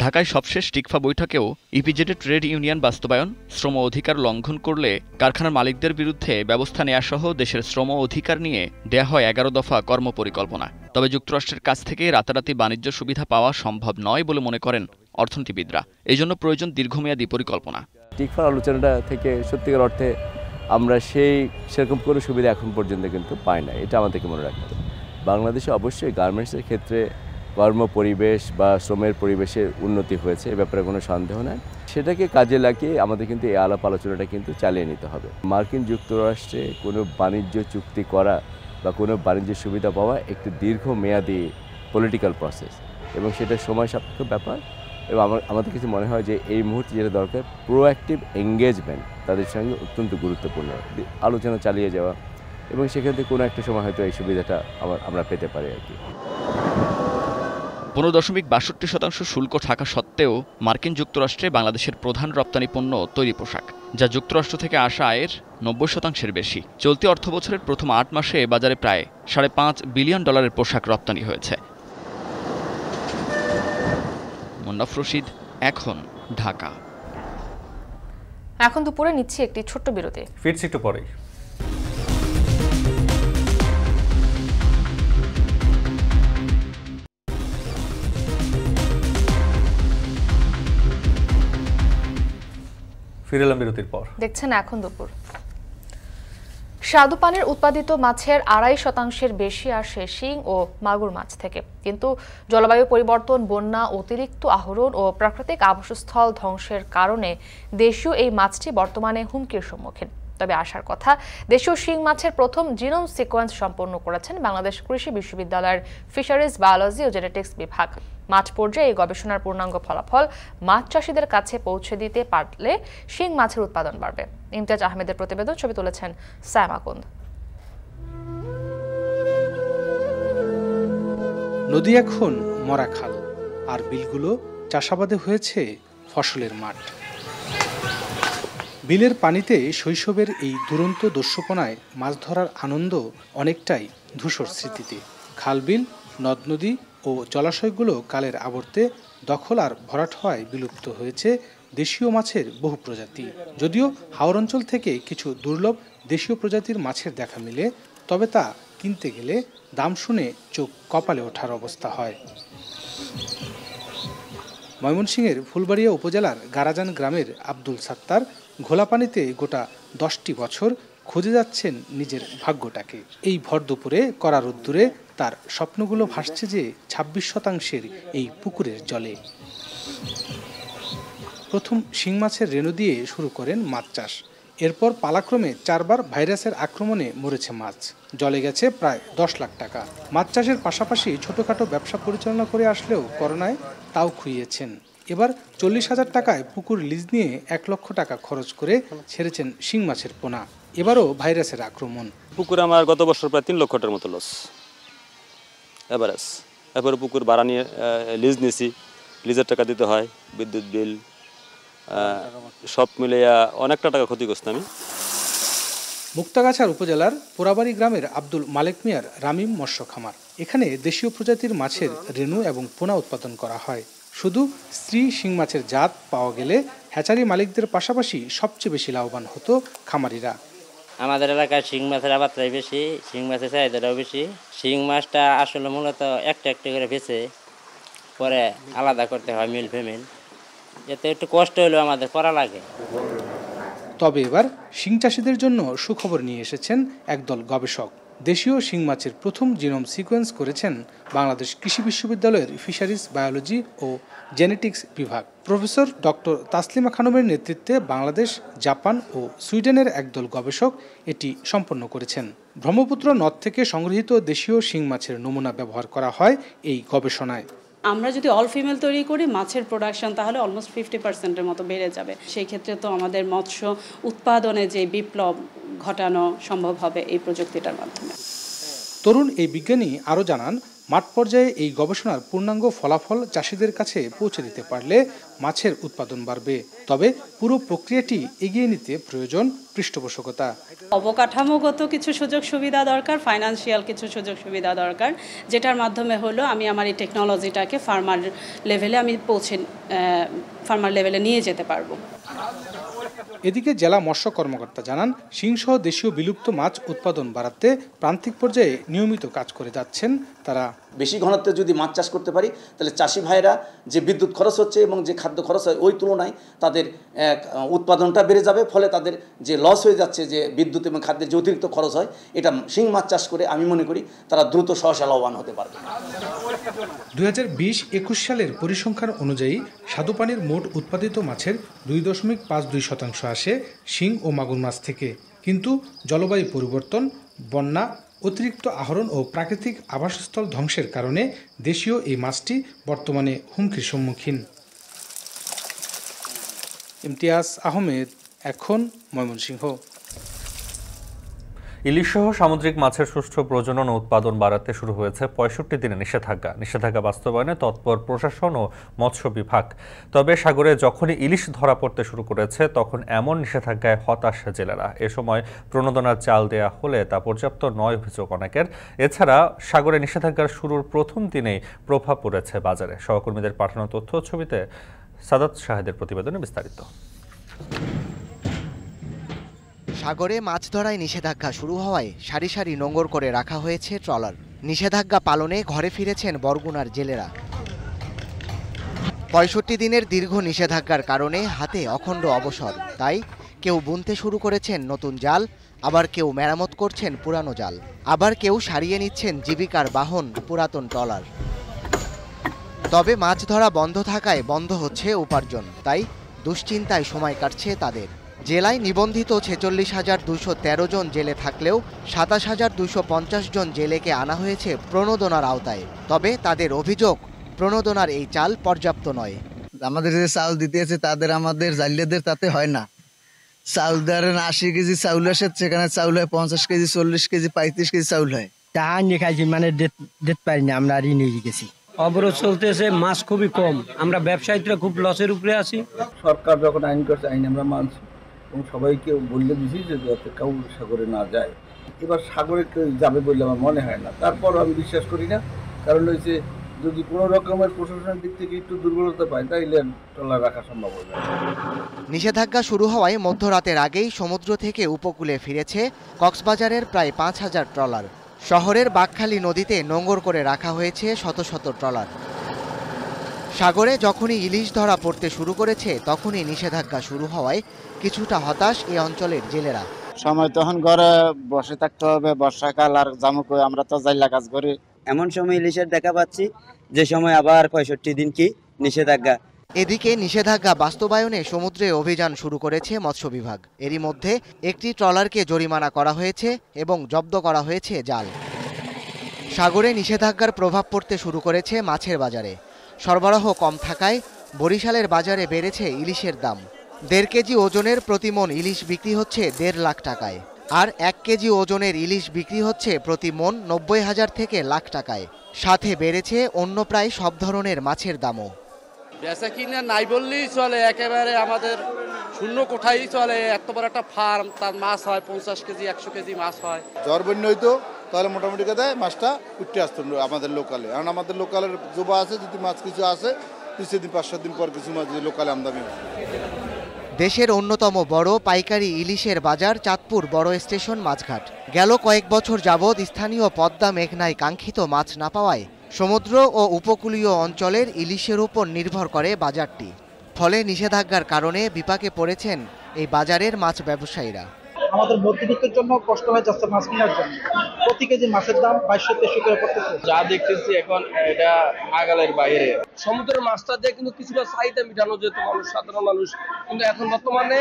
ঢাকায় সবশেষ টিকফা বৈঠকেও ইপিজেডে ট্রেড ইউনিয়ন বাস্তবায়ন, শ্রম অধিকার লঙ্ঘন করলে কারখানার মালিকদের বিরুদ্ধে ব্যবস্থা নেওয়া সহ দেশের শ্রম অধিকার নিয়ে দেয়া হয় 11 দফা কর্মপরিকল্পনা। তবে যুক্তরাষ্ট্রের কাছ থেকে রাতারাতি বাণিজ্য সুবিধা পাওয়া সম্ভব নয় বলে মনে করেন অর্থনীতিবিদরা। এই জন্য প্রয়োজন দীর্ঘমেয়াদী পরিকল্পনা।
টিকফার আলোচনাটা থেকে সত্যিকার অর্থে আমরা সেরকম কোনো সুবিধা এখন পর্যন্ত কিন্তু পাই না, এটা আমাদেরকে মনে রাখতে হবে। বাংলাদেশে অবশ্যই গার্মেন্টসের ক্ষেত্রে কর্মপরিবেশ বা শ্রমের পরিবেশের উন্নতি হয়েছে, এ ব্যাপারে কোনো সন্দেহ নাই। সেটাকে কাজে লাগিয়ে আমাদের কিন্তু এই আলাপ আলোচনাটা কিন্তু চালিয়ে নিতে হবে। মার্কিন যুক্তরাষ্ট্রে কোনো বাণিজ্য চুক্তি করা বা কোনো বাণিজ্য সুবিধা পাওয়া একটি দীর্ঘমেয়াদী পলিটিক্যাল প্রসেস এবং সেটা সময় সাপেক্ষ ব্যাপার। এবং আমাদের কিছু মনে হয় যে এই মুহূর্তে যেটা দরকার, প্রোঅ্যাক্টিভ এঙ্গেজমেন্ট তাদের সঙ্গে অত্যন্ত গুরুত্বপূর্ণ, আলোচনা চালিয়ে যাওয়া, এবং সেখান থেকে কোনো একটা সময় হয়তো এই সুবিধাটা আমরা পেতে পারি আর কি।
15.62% শুল্ক থাকা সত্ত্বেও মার্কিন যুক্তরাষ্ট্রে বাংলাদেশের প্রধান রপ্তানি পণ্য তৈরি পোশাক, যা যুক্তরাষ্ট্র থেকে আসা আয়ের 90% বেশি। চলতি অর্থবছরের প্রথম 8 মাসে বাজারে প্রায় $5.5 বিলিয়ন পোশাক রপ্তানি হয়েছে। মুন্নাফ রশিদ, এখন, ঢাকা।
এখন দুপুরে নিচ্ছি একটি ছোট্ট বিরতি,
ফিরছি একটু পরেই। ফিরে এলাম বিরতির পর।
দেখছেন এখন দুপুর। স্বাদু পানির উৎপাদিত মাছের 2.5% বেশি আসে শিং ও মাগুর মাছ থেকে, কিন্তু জলবায়ু পরিবর্তন, বন্যা, অতিরিক্ত আহরণ ও প্রাকৃতিক আবাসস্থল ধ্বংসের কারণে দেশীয় এই মাছটি বর্তমানে হুমকির সম্মুখীন। তবে আসার কথা, দেশীয় শিং মাছের প্রথম জিনোম সিকোয়েন্স সম্পন্ন করেছেন বাংলাদেশ কৃষি বিশ্ববিদ্যালয়ের ফিশারিজ বায়োলজি ও জেনেটিক্স বিভাগ। মাঠ পর্যায়ে এই গবেষণার পূর্ণাঙ্গ ফলাফল মাছ চাষিদের কাছে পৌঁছে দিতে পারলে শিং মাছের উৎপাদন বাড়বে। ইমতিয়াজ আহমেদের প্রতিবেদন, ছবি তুলেছেন সাম আকুন্দ।
নদী এখন মরা খাল, আর বিলগুলো চাষাবাদে হয়েছে ফসলের মাঠ। বিলের পানিতে শৈশবের এই দুরন্ত দস্যুপনায় মাছ ধরার আনন্দ অনেকটাই ধূসর স্মৃতিতে। খাল, বিল, নদ নদী ও জলাশয়গুলো কালের আবর্তে দখল আর ভরাট হওয়ায় বিলুপ্ত হয়েছে দেশীয় মাছের বহু প্রজাতি। যদিও হাওর অঞ্চল থেকে কিছু দুর্লভ দেশীয় প্রজাতির মাছের দেখা মিলে, তবে তা কিনতে গেলে দাম শুনে চোখ কপালে ওঠার অবস্থা হয়। ময়মনসিংহের ফুলবাড়িয়া উপজেলার গারাজান গ্রামের আব্দুল সাত্তার ঘোলা পানিতে গোটা 10টি বছর খুঁজে যাচ্ছেন নিজের ভাগ্যটাকে। এই ভর দুপুরে কড়া রোদ্দুরে তার স্বপ্নগুলো ভাসছে যে 26% এই পুকুরের জলে। প্রথম শিং মাছের রেণু দিয়ে শুরু করেন মাছ চাষ। এরপর পালাক্রমে 4 বার ভাইরাসের আক্রমণে মরেছে মাছ। জলে গেছে প্রায় 10 লাখ টাকা। মাছ চাষের পাশাপাশি ছোটখাটো ব্যবসা পরিচালনা করে আসলেও করোনায় তাও খুইয়েছেন। এবার 40,000 টাকায় পুকুর লিজ নিয়ে 1 লক্ষ টাকা খরচ করে ছেড়েছেন শিং মাছের পোনা। এবারও ভাইরাসের আক্রমণ।
পুকুর আমার গত বছর প্রায় 3 লক্ষ টাকার মতো লস এভারেজ। এরপরে পুকুর ভাড়া নিয়ে লিজ নিয়েছি, লিজের টাকা দিতে হয়, বিদ্যুৎ বিল সব মিলিয়ে অনেকটা টাকা ক্ষতিগ্রস্ত আমি।
মুক্তাগাছার উপজেলার পোড়াবাড়ি গ্রামের আব্দুল মালেক মিয়ার রামিম মৎস্য খামার। এখানে দেশীয় প্রজাতির মাছের রেণু এবং পোনা উৎপাদন করা হয়। শুধু স্ত্রী শিং মাছের জাত পাওয়া গেলে হ্যাচারি মালিকদের পাশাপাশি সবচেয়ে বেশি লাভবান হতো খামারিরা।
আমাদের এলাকায় শিং মাছের আবাদটাই বেশি, শিং মাছের চাহিদাটাও বেশি। শিং মাছটা আসলে মূলত একটা করে বেছে পরে আলাদা করতে হয় মিল ফেমিল, এতে একটু কষ্ট হলেও আমাদের করা লাগে।
তবে এবার শিং চাষিদের জন্য সুখবর নিয়ে এসেছেন একদল গবেষক। দেশীয় শিং মাছের প্রথম জিনোম সিকোয়েন্স করেছেন বাংলাদেশ কৃষি বিশ্ববিদ্যালয়ের ফিশারিজ বায়োলজি ও জেনেটিক্স বিভাগ। প্রফেসর ডক্টর তাসলিমা খানমের নেতৃত্বে বাংলাদেশ, জাপান ও সুইডেনের একদল গবেষক এটি সম্পন্ন করেছেন। ব্রহ্মপুত্র নদ থেকে সংগৃহীত দেশীয় শিং মাছের নমুনা ব্যবহার করা হয় এই গবেষণায়।
আমরা যদি অল ফিমেল তৈরি করি মাছের প্রোডাকশন তাহলে অলমোস্ট 50%-এর মতো বেড়ে যাবে। সেই ক্ষেত্রে তো আমাদের মৎস্য উৎপাদনে যে বিপ্লব ঘটানো সম্ভব হবে এই প্রযুক্তিটার মাধ্যমে।
তরুণ এই বিজ্ঞানী আরও জানান, মাঠ পর্যায়ে এই গবেষণার পূর্ণাঙ্গ ফলাফল চাষিদের কাছে পৌঁছে দিতে পারলে মাছের উৎপাদন বাড়বে। তবে পুরো প্রক্রিয়াটি এগিয়ে নিতে প্রয়োজন পৃষ্ঠপোষকতা।
অবকাঠামোগত কিছু সুযোগ সুবিধা দরকার, ফাইন্যান্সিয়াল কিছু সুযোগ সুবিধা দরকার, যেটার মাধ্যমে হলো আমি আমার এই টেকনোলজিটাকে ফার্মার লেভেলে নিয়ে যেতে পারবো।
এদিকে জেলা মৎস্য কর্মকর্তা জানান, শিংসহ দেশীয় বিলুপ্ত মাছ উৎপাদন বাড়াতে প্রান্তিক পর্যায়ে নিয়মিত কাজ করে যাচ্ছেন তারা।
বেশি ঘনত্বে যদি মাছ চাষ করতে পারি তাহলে চাষি ভাইরা যে বিদ্যুৎ খরচ হচ্ছে এবং যে খাদ্য খরচ হয় ওই তুলনায় তাদের উৎপাদনটা বেড়ে যাবে। ফলে তাদের যে লস হয়ে যাচ্ছে, যে বিদ্যুৎ এবং খাদ্যের যে অতিরিক্ত খরচ হয়, এটা শিং মাছ চাষ করে আমি মনে করি তারা দ্রুত সহসা লাভবান হতে পারবে।
2020-21 সালের পরিসংখ্যান অনুযায়ী স্বাদুপানির মোট উৎপাদিত মাছের 2.52% আসে শিং ও মাগুর মাছ থেকে। কিন্তু জলবায়ু পরিবর্তন, বন্যা, অতিরিক্ত আহরণ ও প্রাকৃতিক আবাসস্থল ধ্বংসের কারণে দেশীয় এই মাছটি বর্তমানে হুমকির সম্মুখীন। ইমতিয়াজ আহমেদ, এখন, ময়মনসিংহ।
ইলিশসহ সামুদ্রিক মাছের সুষ্ঠু প্রজনন ও উৎপাদন বাড়াতে শুরু হয়েছে 65 দিনের নিষেধাজ্ঞা বাস্তবায়নে তৎপর প্রশাসন ও মৎস্য বিভাগ। তবে সাগরে যখনই ইলিশ ধরা পড়তে শুরু করেছে তখন এমন নিষেধাজ্ঞায় হতাশ জেলেরা। এ সময় প্রণোদনার চাল দেয়া হলে তা পর্যাপ্ত নয় অভিযোগ অনেকের। এছাড়া সাগরে নিষেধাজ্ঞার শুরুর প্রথম দিনেই প্রভাব পড়েছে বাজারে। সহকর্মীদের পাঠানো তথ্য ছবিতে সাদাত শাহেদের প্রতিবেদনে বিস্তারিত।
সাগরে মাছ ধরায় নিষেধাজ্ঞা শুরু হওয়ায় সারি সারি নোঙর করে রাখা হয়েছে ট্রলার। নিষেধাজ্ঞা পালনে ঘরে ফিরেছেন বরগুনার জেলেরা। 65 দিনের দীর্ঘ নিষেধাজ্ঞার কারণে হাতে অখণ্ড অবসর। তাই কেউ বুনতে শুরু করেছেন নতুন জাল, আবার কেউ মেরামত করছেন পুরানো জাল, আবার কেউ সারিয়ে নিচ্ছেন জীবিকার বাহন পুরাতন ট্রলার। তবে মাছ ধরা বন্ধ থাকায় বন্ধ হচ্ছে উপার্জন, তাই দুশ্চিন্তায় সময় কাটছে তাদের।
জেলায় নিবন্ধিত ৪৬,২১৩ জন জেলে থাকলেও ২৭,২৫০ জন জেলেকে আনা হয়েছে প্রণোদনার আওতায়। তবে তাদের অভিযোগ, প্রণোদনার এই চাল পর্যাপ্ত নয়।
আমাদের যে চাউল দিতেছে তাদের আমাদের জালিয়াদের তাতে হয় না। চাউল ধরেন ৮০ কেজি চাউল আসে, সেখানে চাউল হয় ৫০ কেজি, ৪০ কেজি, ৩৫ কেজি চাউল হয়।
টাকা নিয়ে খাইছি, মানে দিতে পারি না, আমরা ঋণ হয়ে গেছি। অবরোধ চলতেছে, মাছ খুবই কম, আমরা ব্যবসায়ীরা খুব লসের উপরে আছি।
সরকার যখন আইন করছে, আইন আমরা মানছি এবং সবাইকে বললে দিছি যে যাতে কেউ সাগরে না যায়। এবার সাগরে কেউ যাবে বলে আমার মনে হয় না, তারপর আমি বিশ্বাস করি না। কারণ হচ্ছে যদি কোনো রকমের প্রশাসনের দিক থেকে একটু দুর্বলতা পায় তাইলে ট্রলার রাখা সম্ভব হবে।
নিষেধাজ্ঞা শুরু হওয়ায় মধ্যরাতের আগেই সমুদ্র থেকে উপকূলে ফিরেছে কক্সবাজারের প্রায় ৫,০০০ ট্রলার। শহরের বাঁকখালী নদীতে নোঙর করে রাখা হয়েছে শত শত ট্রলার। সাগরে যখনই ইলিশ ধরা পড়তে শুরু করেছে তখনই নিষেধাজ্ঞা শুরু হওয়ায় কিছুটা হতাশ এই অঞ্চলের জেলেরা।
সময় তখন ঘরে বসে থাকতে হবে, বর্ষাকাল আর জামুক আমরা তো জাইলা কাজ করি।
এমন সময় ইলিশের দেখা পাচ্ছি যে সময় আবার ৬৫ দিন কি নিষেধাজ্ঞা।
এদিকে নিষেধাজ্ঞা বাস্তবায়নে সমুদ্রে অভিযান শুরু করেছে মৎস্য বিভাগ। এরই মধ্যে একটি ট্রলারকে জরিমানা করা হয়েছে এবং জব্দ করা হয়েছে জাল। সাগরে নিষেধাজ্ঞার প্রভাব পড়তে শুরু করেছে মাছের বাজারে। সরবরাহ কম থাকায় বরিশালের বাজারে বেড়েছে ইলিশের দাম। ১.৫ কেজি ওজনের প্রতি মণ ইলিশ বিক্রি হচ্ছে ১.৫ লাখ টাকায়, আর ১ কেজি ওজনের ইলিশ বিক্রি হচ্ছে প্রতি মণ ৯০,০০০ থেকে লাখ টাকায়। সাথে বেড়েছে অন্য প্রায় সব ধরনের মাছের দামও।
বেচা কিনা নাই বললেই চলে, একেবারে আমাদের শূন্য কোঠাই চলে। এত বড় একটা ফার্ম, তার মাছ হয় ৫০ কেজি ১০০ কেজি মাছ হয়।
জ্বর বন্যা হইতো তাহলে মোটামুটি কথায় মাছটা উঠতে আসতো আমাদের লোকালে। কারণ আমাদের লোকালের জোবা আছে, যদি মাছ কিছু আসে ২-৩ দিন ৫-৭ দিন পর কিছু মাছ লোকালে আমদানি হয়।
দেশের অন্যতম বড় পাইকারি ইলিশের বাজার চাঁদপুর বড় স্টেশন মাছঘাট। গেল কয়েক বছর যাবৎ স্থানীয় পদ্মা মেঘনায় কাঙ্ক্ষিত মাছ না পাওয়ায় সমুদ্র ও উপকূলীয় অঞ্চলের ইলিশের উপর নির্ভর করে বাজারটি। ফলে নিষেধাজ্ঞার কারণে বিপাকে পড়েছেন এই বাজারের মাছ ব্যবসায়ীরা।
আমাদের মধ্যবিত্তের জন্য কষ্ট হয়ে যাচ্ছে মাছ কেনার জন্য। প্রতি কেজি মাছের দাম ২২০০-২৩০০ করে পড়তেছে।
যা দেখতেছি এখন এটা নাগালের বাইরে। সমুদ্রের মাছটা দিয়ে কিন্তু কিছুটা চাহিদা মেটানো যেত মানুষ, সাধারণ মানুষ, কিন্তু এখন বর্তমানে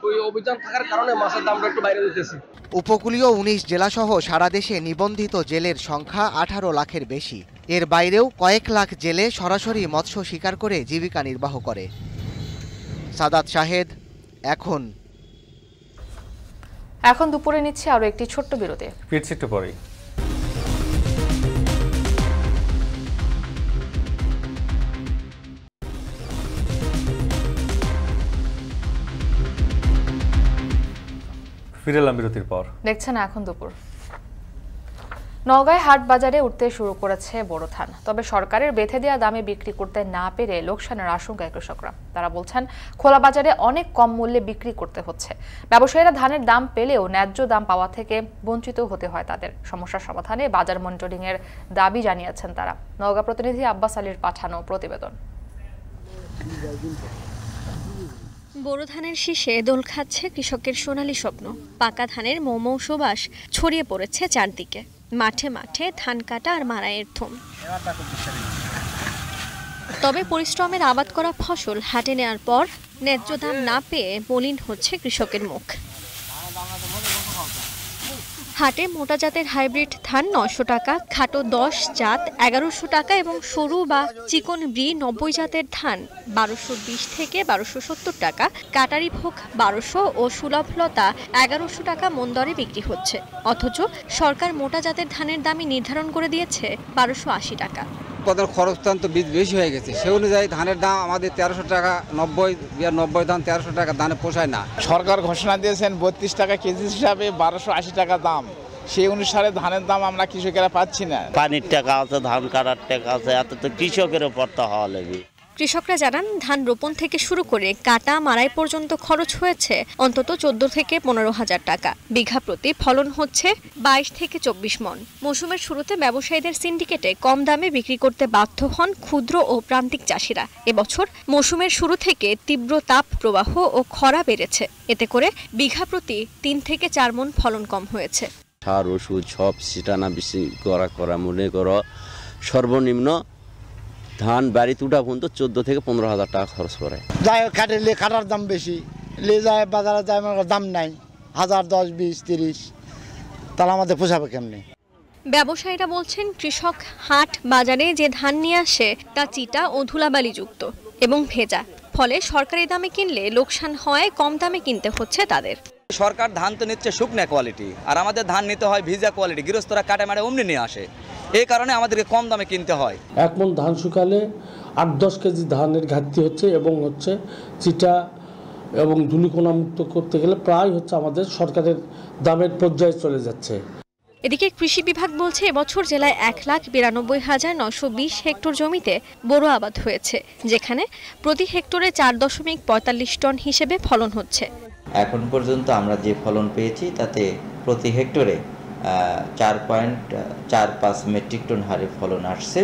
ওই অভিযান থাকার কারণে মাছের দামটা একটু বাইরে যেতেছে।
উপকূলীয় ১৯ জেলাসহ সারা দেশে নিবন্ধিত জেলের সংখ্যা ১৮ লাখের বেশি। এর বাইরেও কয়েক লাখ জেলে সরাসরি মৎস্য শিকার করে জীবিকা নির্বাহ করে। সাদাত শাহেদ,
এখন দুপুরে নিচ্ছে আরো একটি ছোট্ট বিরতি।
ফিরছি একটু পরেই। ফিরে এলাম বিরতির পর।
দেখছেন এখন দুপুর। নওগাঁয় হাট বাজারে উঠতে শুরু করেছে বোরো ধান। তবে সরকারের বেঁধে দেওয়া দামে বিক্রি করতে না পেরে লোকসানের আশঙ্কায় কৃষকরা। তারা বলছেন খোলা বাজারে অনেক কম মূল্যে বিক্রি করতে হচ্ছে। ব্যবসায়ীরা ধানের দাম পেলেও ন্যায্য দাম পাওয়া থেকে বঞ্চিত হতে হয় তাদের। সমস্যার সমাধানে বাজার মনিটরিং এর দাবি জানিয়েছেন তারা। নওগাঁ প্রতিনিধি আব্বাস আলীর পাঠানো প্রতিবেদন।
বোরো ধানের শীষে দোল খাচ্ছে কৃষকের সোনালী স্বপ্ন। পাকা ধানের মৌমৌ সুবাস ছড়িয়ে পড়েছে চারদিকে। মাঠে মাঠে ধান কাটা আর মাড়াইয়ের ধুম। তবে পরিশ্রমের আবাদ করা ফসল হাটে নেওয়ার পর ন্যায্য দাম না পেয়ে মলিন হচ্ছে কৃষকের মুখ। হাটে মোটা জাতের হাইব্রিড ধান ৯০০ টাকা, খাটো ১০ জাত ১১০০ টাকা এবং সরু বা চিকন ব্রি ৯০ জাতের ধান ১২২০ থেকে ১২৭০ টাকা, কাটারি ভোগ ১২০০ ও সুলভলতা ১১০০ টাকা মন দরে বিক্রি হচ্ছে। অথচ সরকার মোটা জাতের ধানের দামই নির্ধারণ করে দিয়েছে ১২৮০ টাকা।
উৎপাদন খরচটা তো বেশি হয়ে গেছে, সে অনুযায়ী ধানের দাম আমাদের ১৩০০ টাকা, ৯০ ধান ১৩০০ টাকা ধানে পোষায় না।
সরকার ঘোষণা দিয়েছেন ৩২ টাকা কেজি হিসাবে ১২৮০ টাকা দাম, সেই অনুসারে ধানের দাম আমরা কৃষকেরা পাচ্ছি না।
পানির টাকা আছে, ধান কাটার টাকা আছে, এত তো কৃষকের পড়তে হওয়া লাগবে।
কৃষকরা জানান ধান রোপণ থেকে শুরু করে কাটা মাড়াই পর্যন্ত খরচ হয়েছে অন্তত ১৪ থেকে ১৫,০০০ টাকা। বিঘা প্রতি ফলন হচ্ছে ২২ থেকে ২৪ মণ। মৌসুমের শুরুতে ব্যবসায়ীদের সিন্ডিকেটে কম দামে বিক্রি করতে বাধ্য হন ক্ষুদ্র ও প্রান্তিক চাষিরা। এবছর মৌসুমের শুরু থেকে তীব্র তাপ প্রবাহ ও খরা বেড়েছে। এতে করে বিঘা প্রতি ৩ থেকে ৪ মণ ফলন কম হয়েছে।
সার ওষুধ সব ছিটানা বেশি করা মনে করো সর্বনিম্ন ধান বাড়িতে উঠা পর্যন্ত ১৪ থেকে ১৫,০০০ টাকা খরচ করে।
যাই কাটার দাম বেশি,
লে যায় বাজারে যায় আমার দাম নাই 1000, 10, 20, 30, তাহলে আমাদের পোষাবে কেমনে?
ব্যবসায়ীরা বলছেন কৃষক হাট বাজারে যে ধান নিয়ে আসে তা চিটা ও ধুলাবালিযুক্ত এবং ভেজা, ফলে সরকারি দামে কিনলে লোকসান হয়, কম দামে কিনতে হচ্ছে তাদের।
সরকার ধান তো নিচ্ছে শুকনা কোয়ালিটি, আর আমাদের ধান নিতে হয় ভিজা কোয়ালিটি, গৃহস্থরা কাটে মারে অমনি নিয়ে আসে, এই কারণে আমাদেরকে কম দামে কিনতে হয়।
এক মণ ধান শুকালে 8-10 কেজি ধানের ঘাটতি হচ্ছে এবং চিটা এবং ধুলিকোনা মুক্ত করতে গেলে প্রায় আমাদের সরকারের দামের পর্যায়ে চলে যাচ্ছে।
এদিকে কৃষি বিভাগ বলছে এবছর জেলায় 1,92,920 হেক্টর জমিতে বোরো আবাদ হয়েছে, যেখানে প্রতি হেক্টরে 4.45 টন হিসেবে ফলন হচ্ছে।
এখন পর্যন্ত আমরা যে ফলন পেয়েছি তাতে প্রতি হেক্টরে 4.45 মেট্রিক টন হারে ফলন আসছে।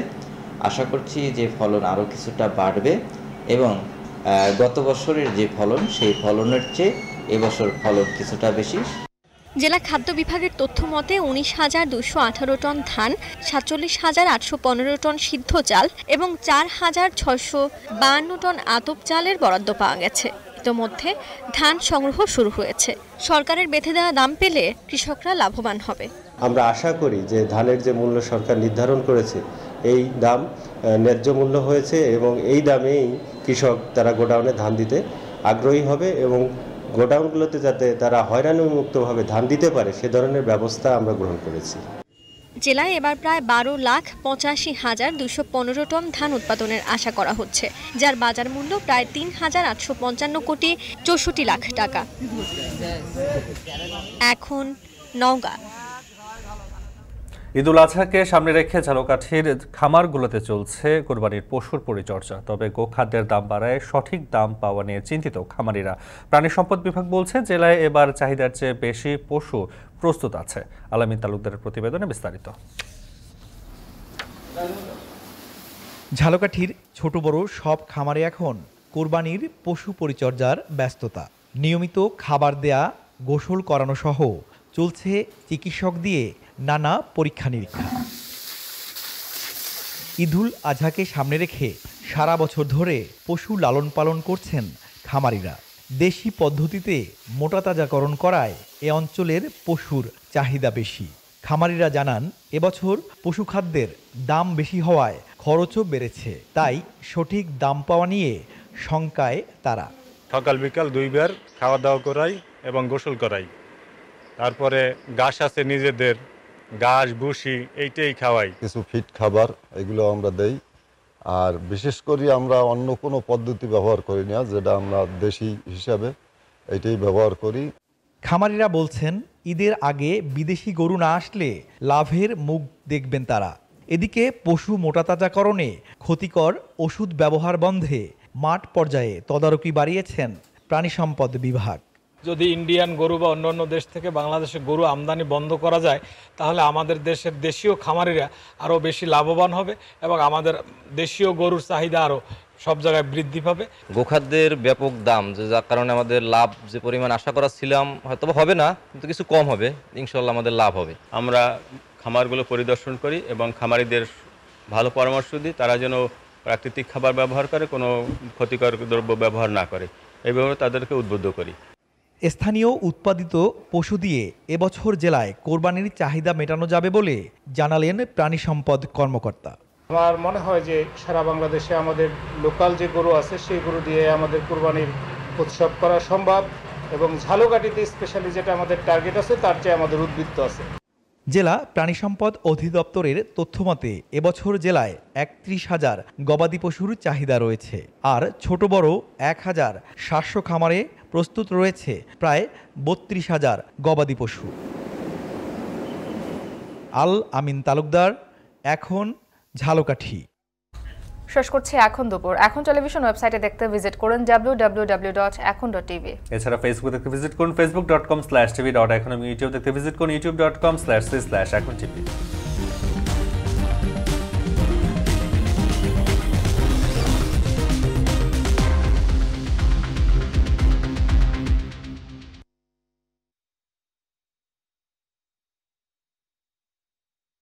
আশা করছি যে ফলন আরও কিছুটা বাড়বে এবং গত বছরের যে ফলন সেই ফলনের চেয়ে এবছর ফলন কিছুটা বেশি।
জেলা খাদ্য বিভাগের তথ্য মতে 19,218 টন ধান, 47,815 টন সিদ্ধ চাল এবং 4,652 টন আতপ চালের বরাদ্দ পাওয়া গেছে। ইতোমধ্যে ধান সংগ্রহ শুরু হয়েছে। সরকারের বেঁধে দেওয়া দাম পেলে কৃষকরা লাভবান হবে।
আমরা আশা করি যে ধানের যে মূল্য সরকার নির্ধারণ করেছে এই দাম ন্যায্য মূল্য হয়েছে এবং এই দামেই কৃষক তারা গোডাউনে ধান দিতে আগ্রহী হবে এবং গোডাউনগুলোতে যাতে তারা হয়রানিমুক্তভাবে ধান দিতে পারে সে ধরনের ব্যবস্থা আমরা গ্রহণ করেছি।
জেলায় এবার প্রায় 12,85,215 টন ধান উৎপাদনের আশা করা হচ্ছে, যার বাজার মূল্য প্রায় 3,855 কোটি 64 লাখ টাকা। এখন নওগাঁ।
ঈদুল আজহাকে সামনে রেখে ঝালকাঠির খামারগুলোতে চলছে কোরবানির পশুর পরিচর্যা। তবে গোখাদ্যের দাম বাড়ায় সঠিক দাম পাওয়া নিয়ে চিন্তিত খামারিরা। প্রাণী সম্পদ বিভাগ বলছে জেলায় এবার চাহিদার চেয়ে বেশি পশু প্রস্তুত আছে। আলামিন তালুকদারের প্রতিবেদনে বিস্তারিত।
ঝালকাঠির ছোট বড় সব খামারে এখন কোরবানির পশু পরিচর্যার ব্যস্ততা। নিয়মিত খাবার দেয়া, গোসল করানো সহ চলছে চিকিৎসক দিয়ে নানা পরীক্ষা নিরীক্ষা। ঈদুল আজহাকে সামনে রেখে সারা বছর ধরে পশু লালন পালন করছেন খামারিরা। দেশি পদ্ধতিতে মোটাতাজাকরণ করায় এ অঞ্চলের পশুর চাহিদা বেশি। খামারিরা জানান এবছর পশুখাদ্যের দাম বেশি হওয়ায় খরচও বেড়েছে, তাই সঠিক দাম পাওয়া নিয়ে শঙ্কায় তারা।
সকাল বিকাল 2 বার খাওয়া দাওয়া করাই এবং গোসল করাই, তারপরে ঘাস আছে নিজেদের, ঘাস ভুসি এইটাই খাওয়াই।
কিছু ফিট খাবার এগুলো আমরা দেই, আর বিশেষ করে আমরা অন্য কোনো পদ্ধতি ব্যবহার করি না, যেটা আমরা দেশি হিসাবে এইটাই ব্যবহার করি।
খামারিরা বলছেন ঈদের আগে বিদেশি গরু না আসলে লাভের মুখ দেখবেন তারা। এদিকে পশু মোটাতাজাকরণে ক্ষতিকর ওষুধ ব্যবহার বন্ধে মাঠ পর্যায়ে তদারকি বাড়িয়েছেন প্রাণী সম্পদ বিভাগ।
যদি ইন্ডিয়ান গরু বা অন্যান্য দেশ থেকে বাংলাদেশে গরু আমদানি বন্ধ করা যায় তাহলে আমাদের দেশের দেশীয় খামারিরা আরও বেশি লাভবান হবে এবং আমাদের দেশীয় গরুর চাহিদা আরও সব জায়গায় বৃদ্ধি পাবে।
গোখাদ্যের ব্যাপক দাম, যার কারণে আমাদের লাভ যে পরিমাণ আশা করা ছিলাম হয়তো হবে না, কিন্তু কিছু কম হবে, ইনশাল্লাহ আমাদের লাভ হবে।
আমরা খামারগুলো পরিদর্শন করি এবং খামারিদের ভালো পরামর্শ দিই তারা যেন প্রাকৃতিক খাবার ব্যবহার করে, কোনো ক্ষতিকর দ্রব্য ব্যবহার না করে, এইভাবে তাদেরকে উদ্বুদ্ধ করি।
স্থানীয় উৎপাদিত পশু দিয়ে এবছর জেলায় কোরবানির চাহিদা মেটানো যাবে বলে জানালেন প্রাণী সম্পদ কর্মকর্তা।
আমার মনে হয় যে সারা বাংলাদেশে আমাদের লোকাল যে গরু আছে সেই গরু দিয়ে আমাদের কোরবানির উৎসব করা সম্ভব এবং ঝালকাঠিতে স্পেশালি যেটা আমাদের টার্গেট আছে তার চেয়ে আমাদের উদ্বৃত্ত আছে।
জেলা প্রাণী সম্পদ অধিদপ্তরের তথ্যমতে এবছর জেলায় 31,000 গবাদি পশুর চাহিদা রয়েছে, আর ছোট বড় 1,700 খামারে প্রস্তুত রয়েছে প্রায় 32,000 গবাদি পশু। আল আমিন তালুকদার, এখন ঝালকাঠি।
শেষ করছি এখন দুপুর। এখন টেলিভিশন ওয়েবসাইটে দেখতে ভিজিট করুন www.ekhon.tv।
এছাড়া ফেসবুক দেখতে ভিজিট করুন facebook.com/tv.ekhon এবং ইউটিউব দেখতে ভিজিট করুন youtube.com/c/ekhon tv।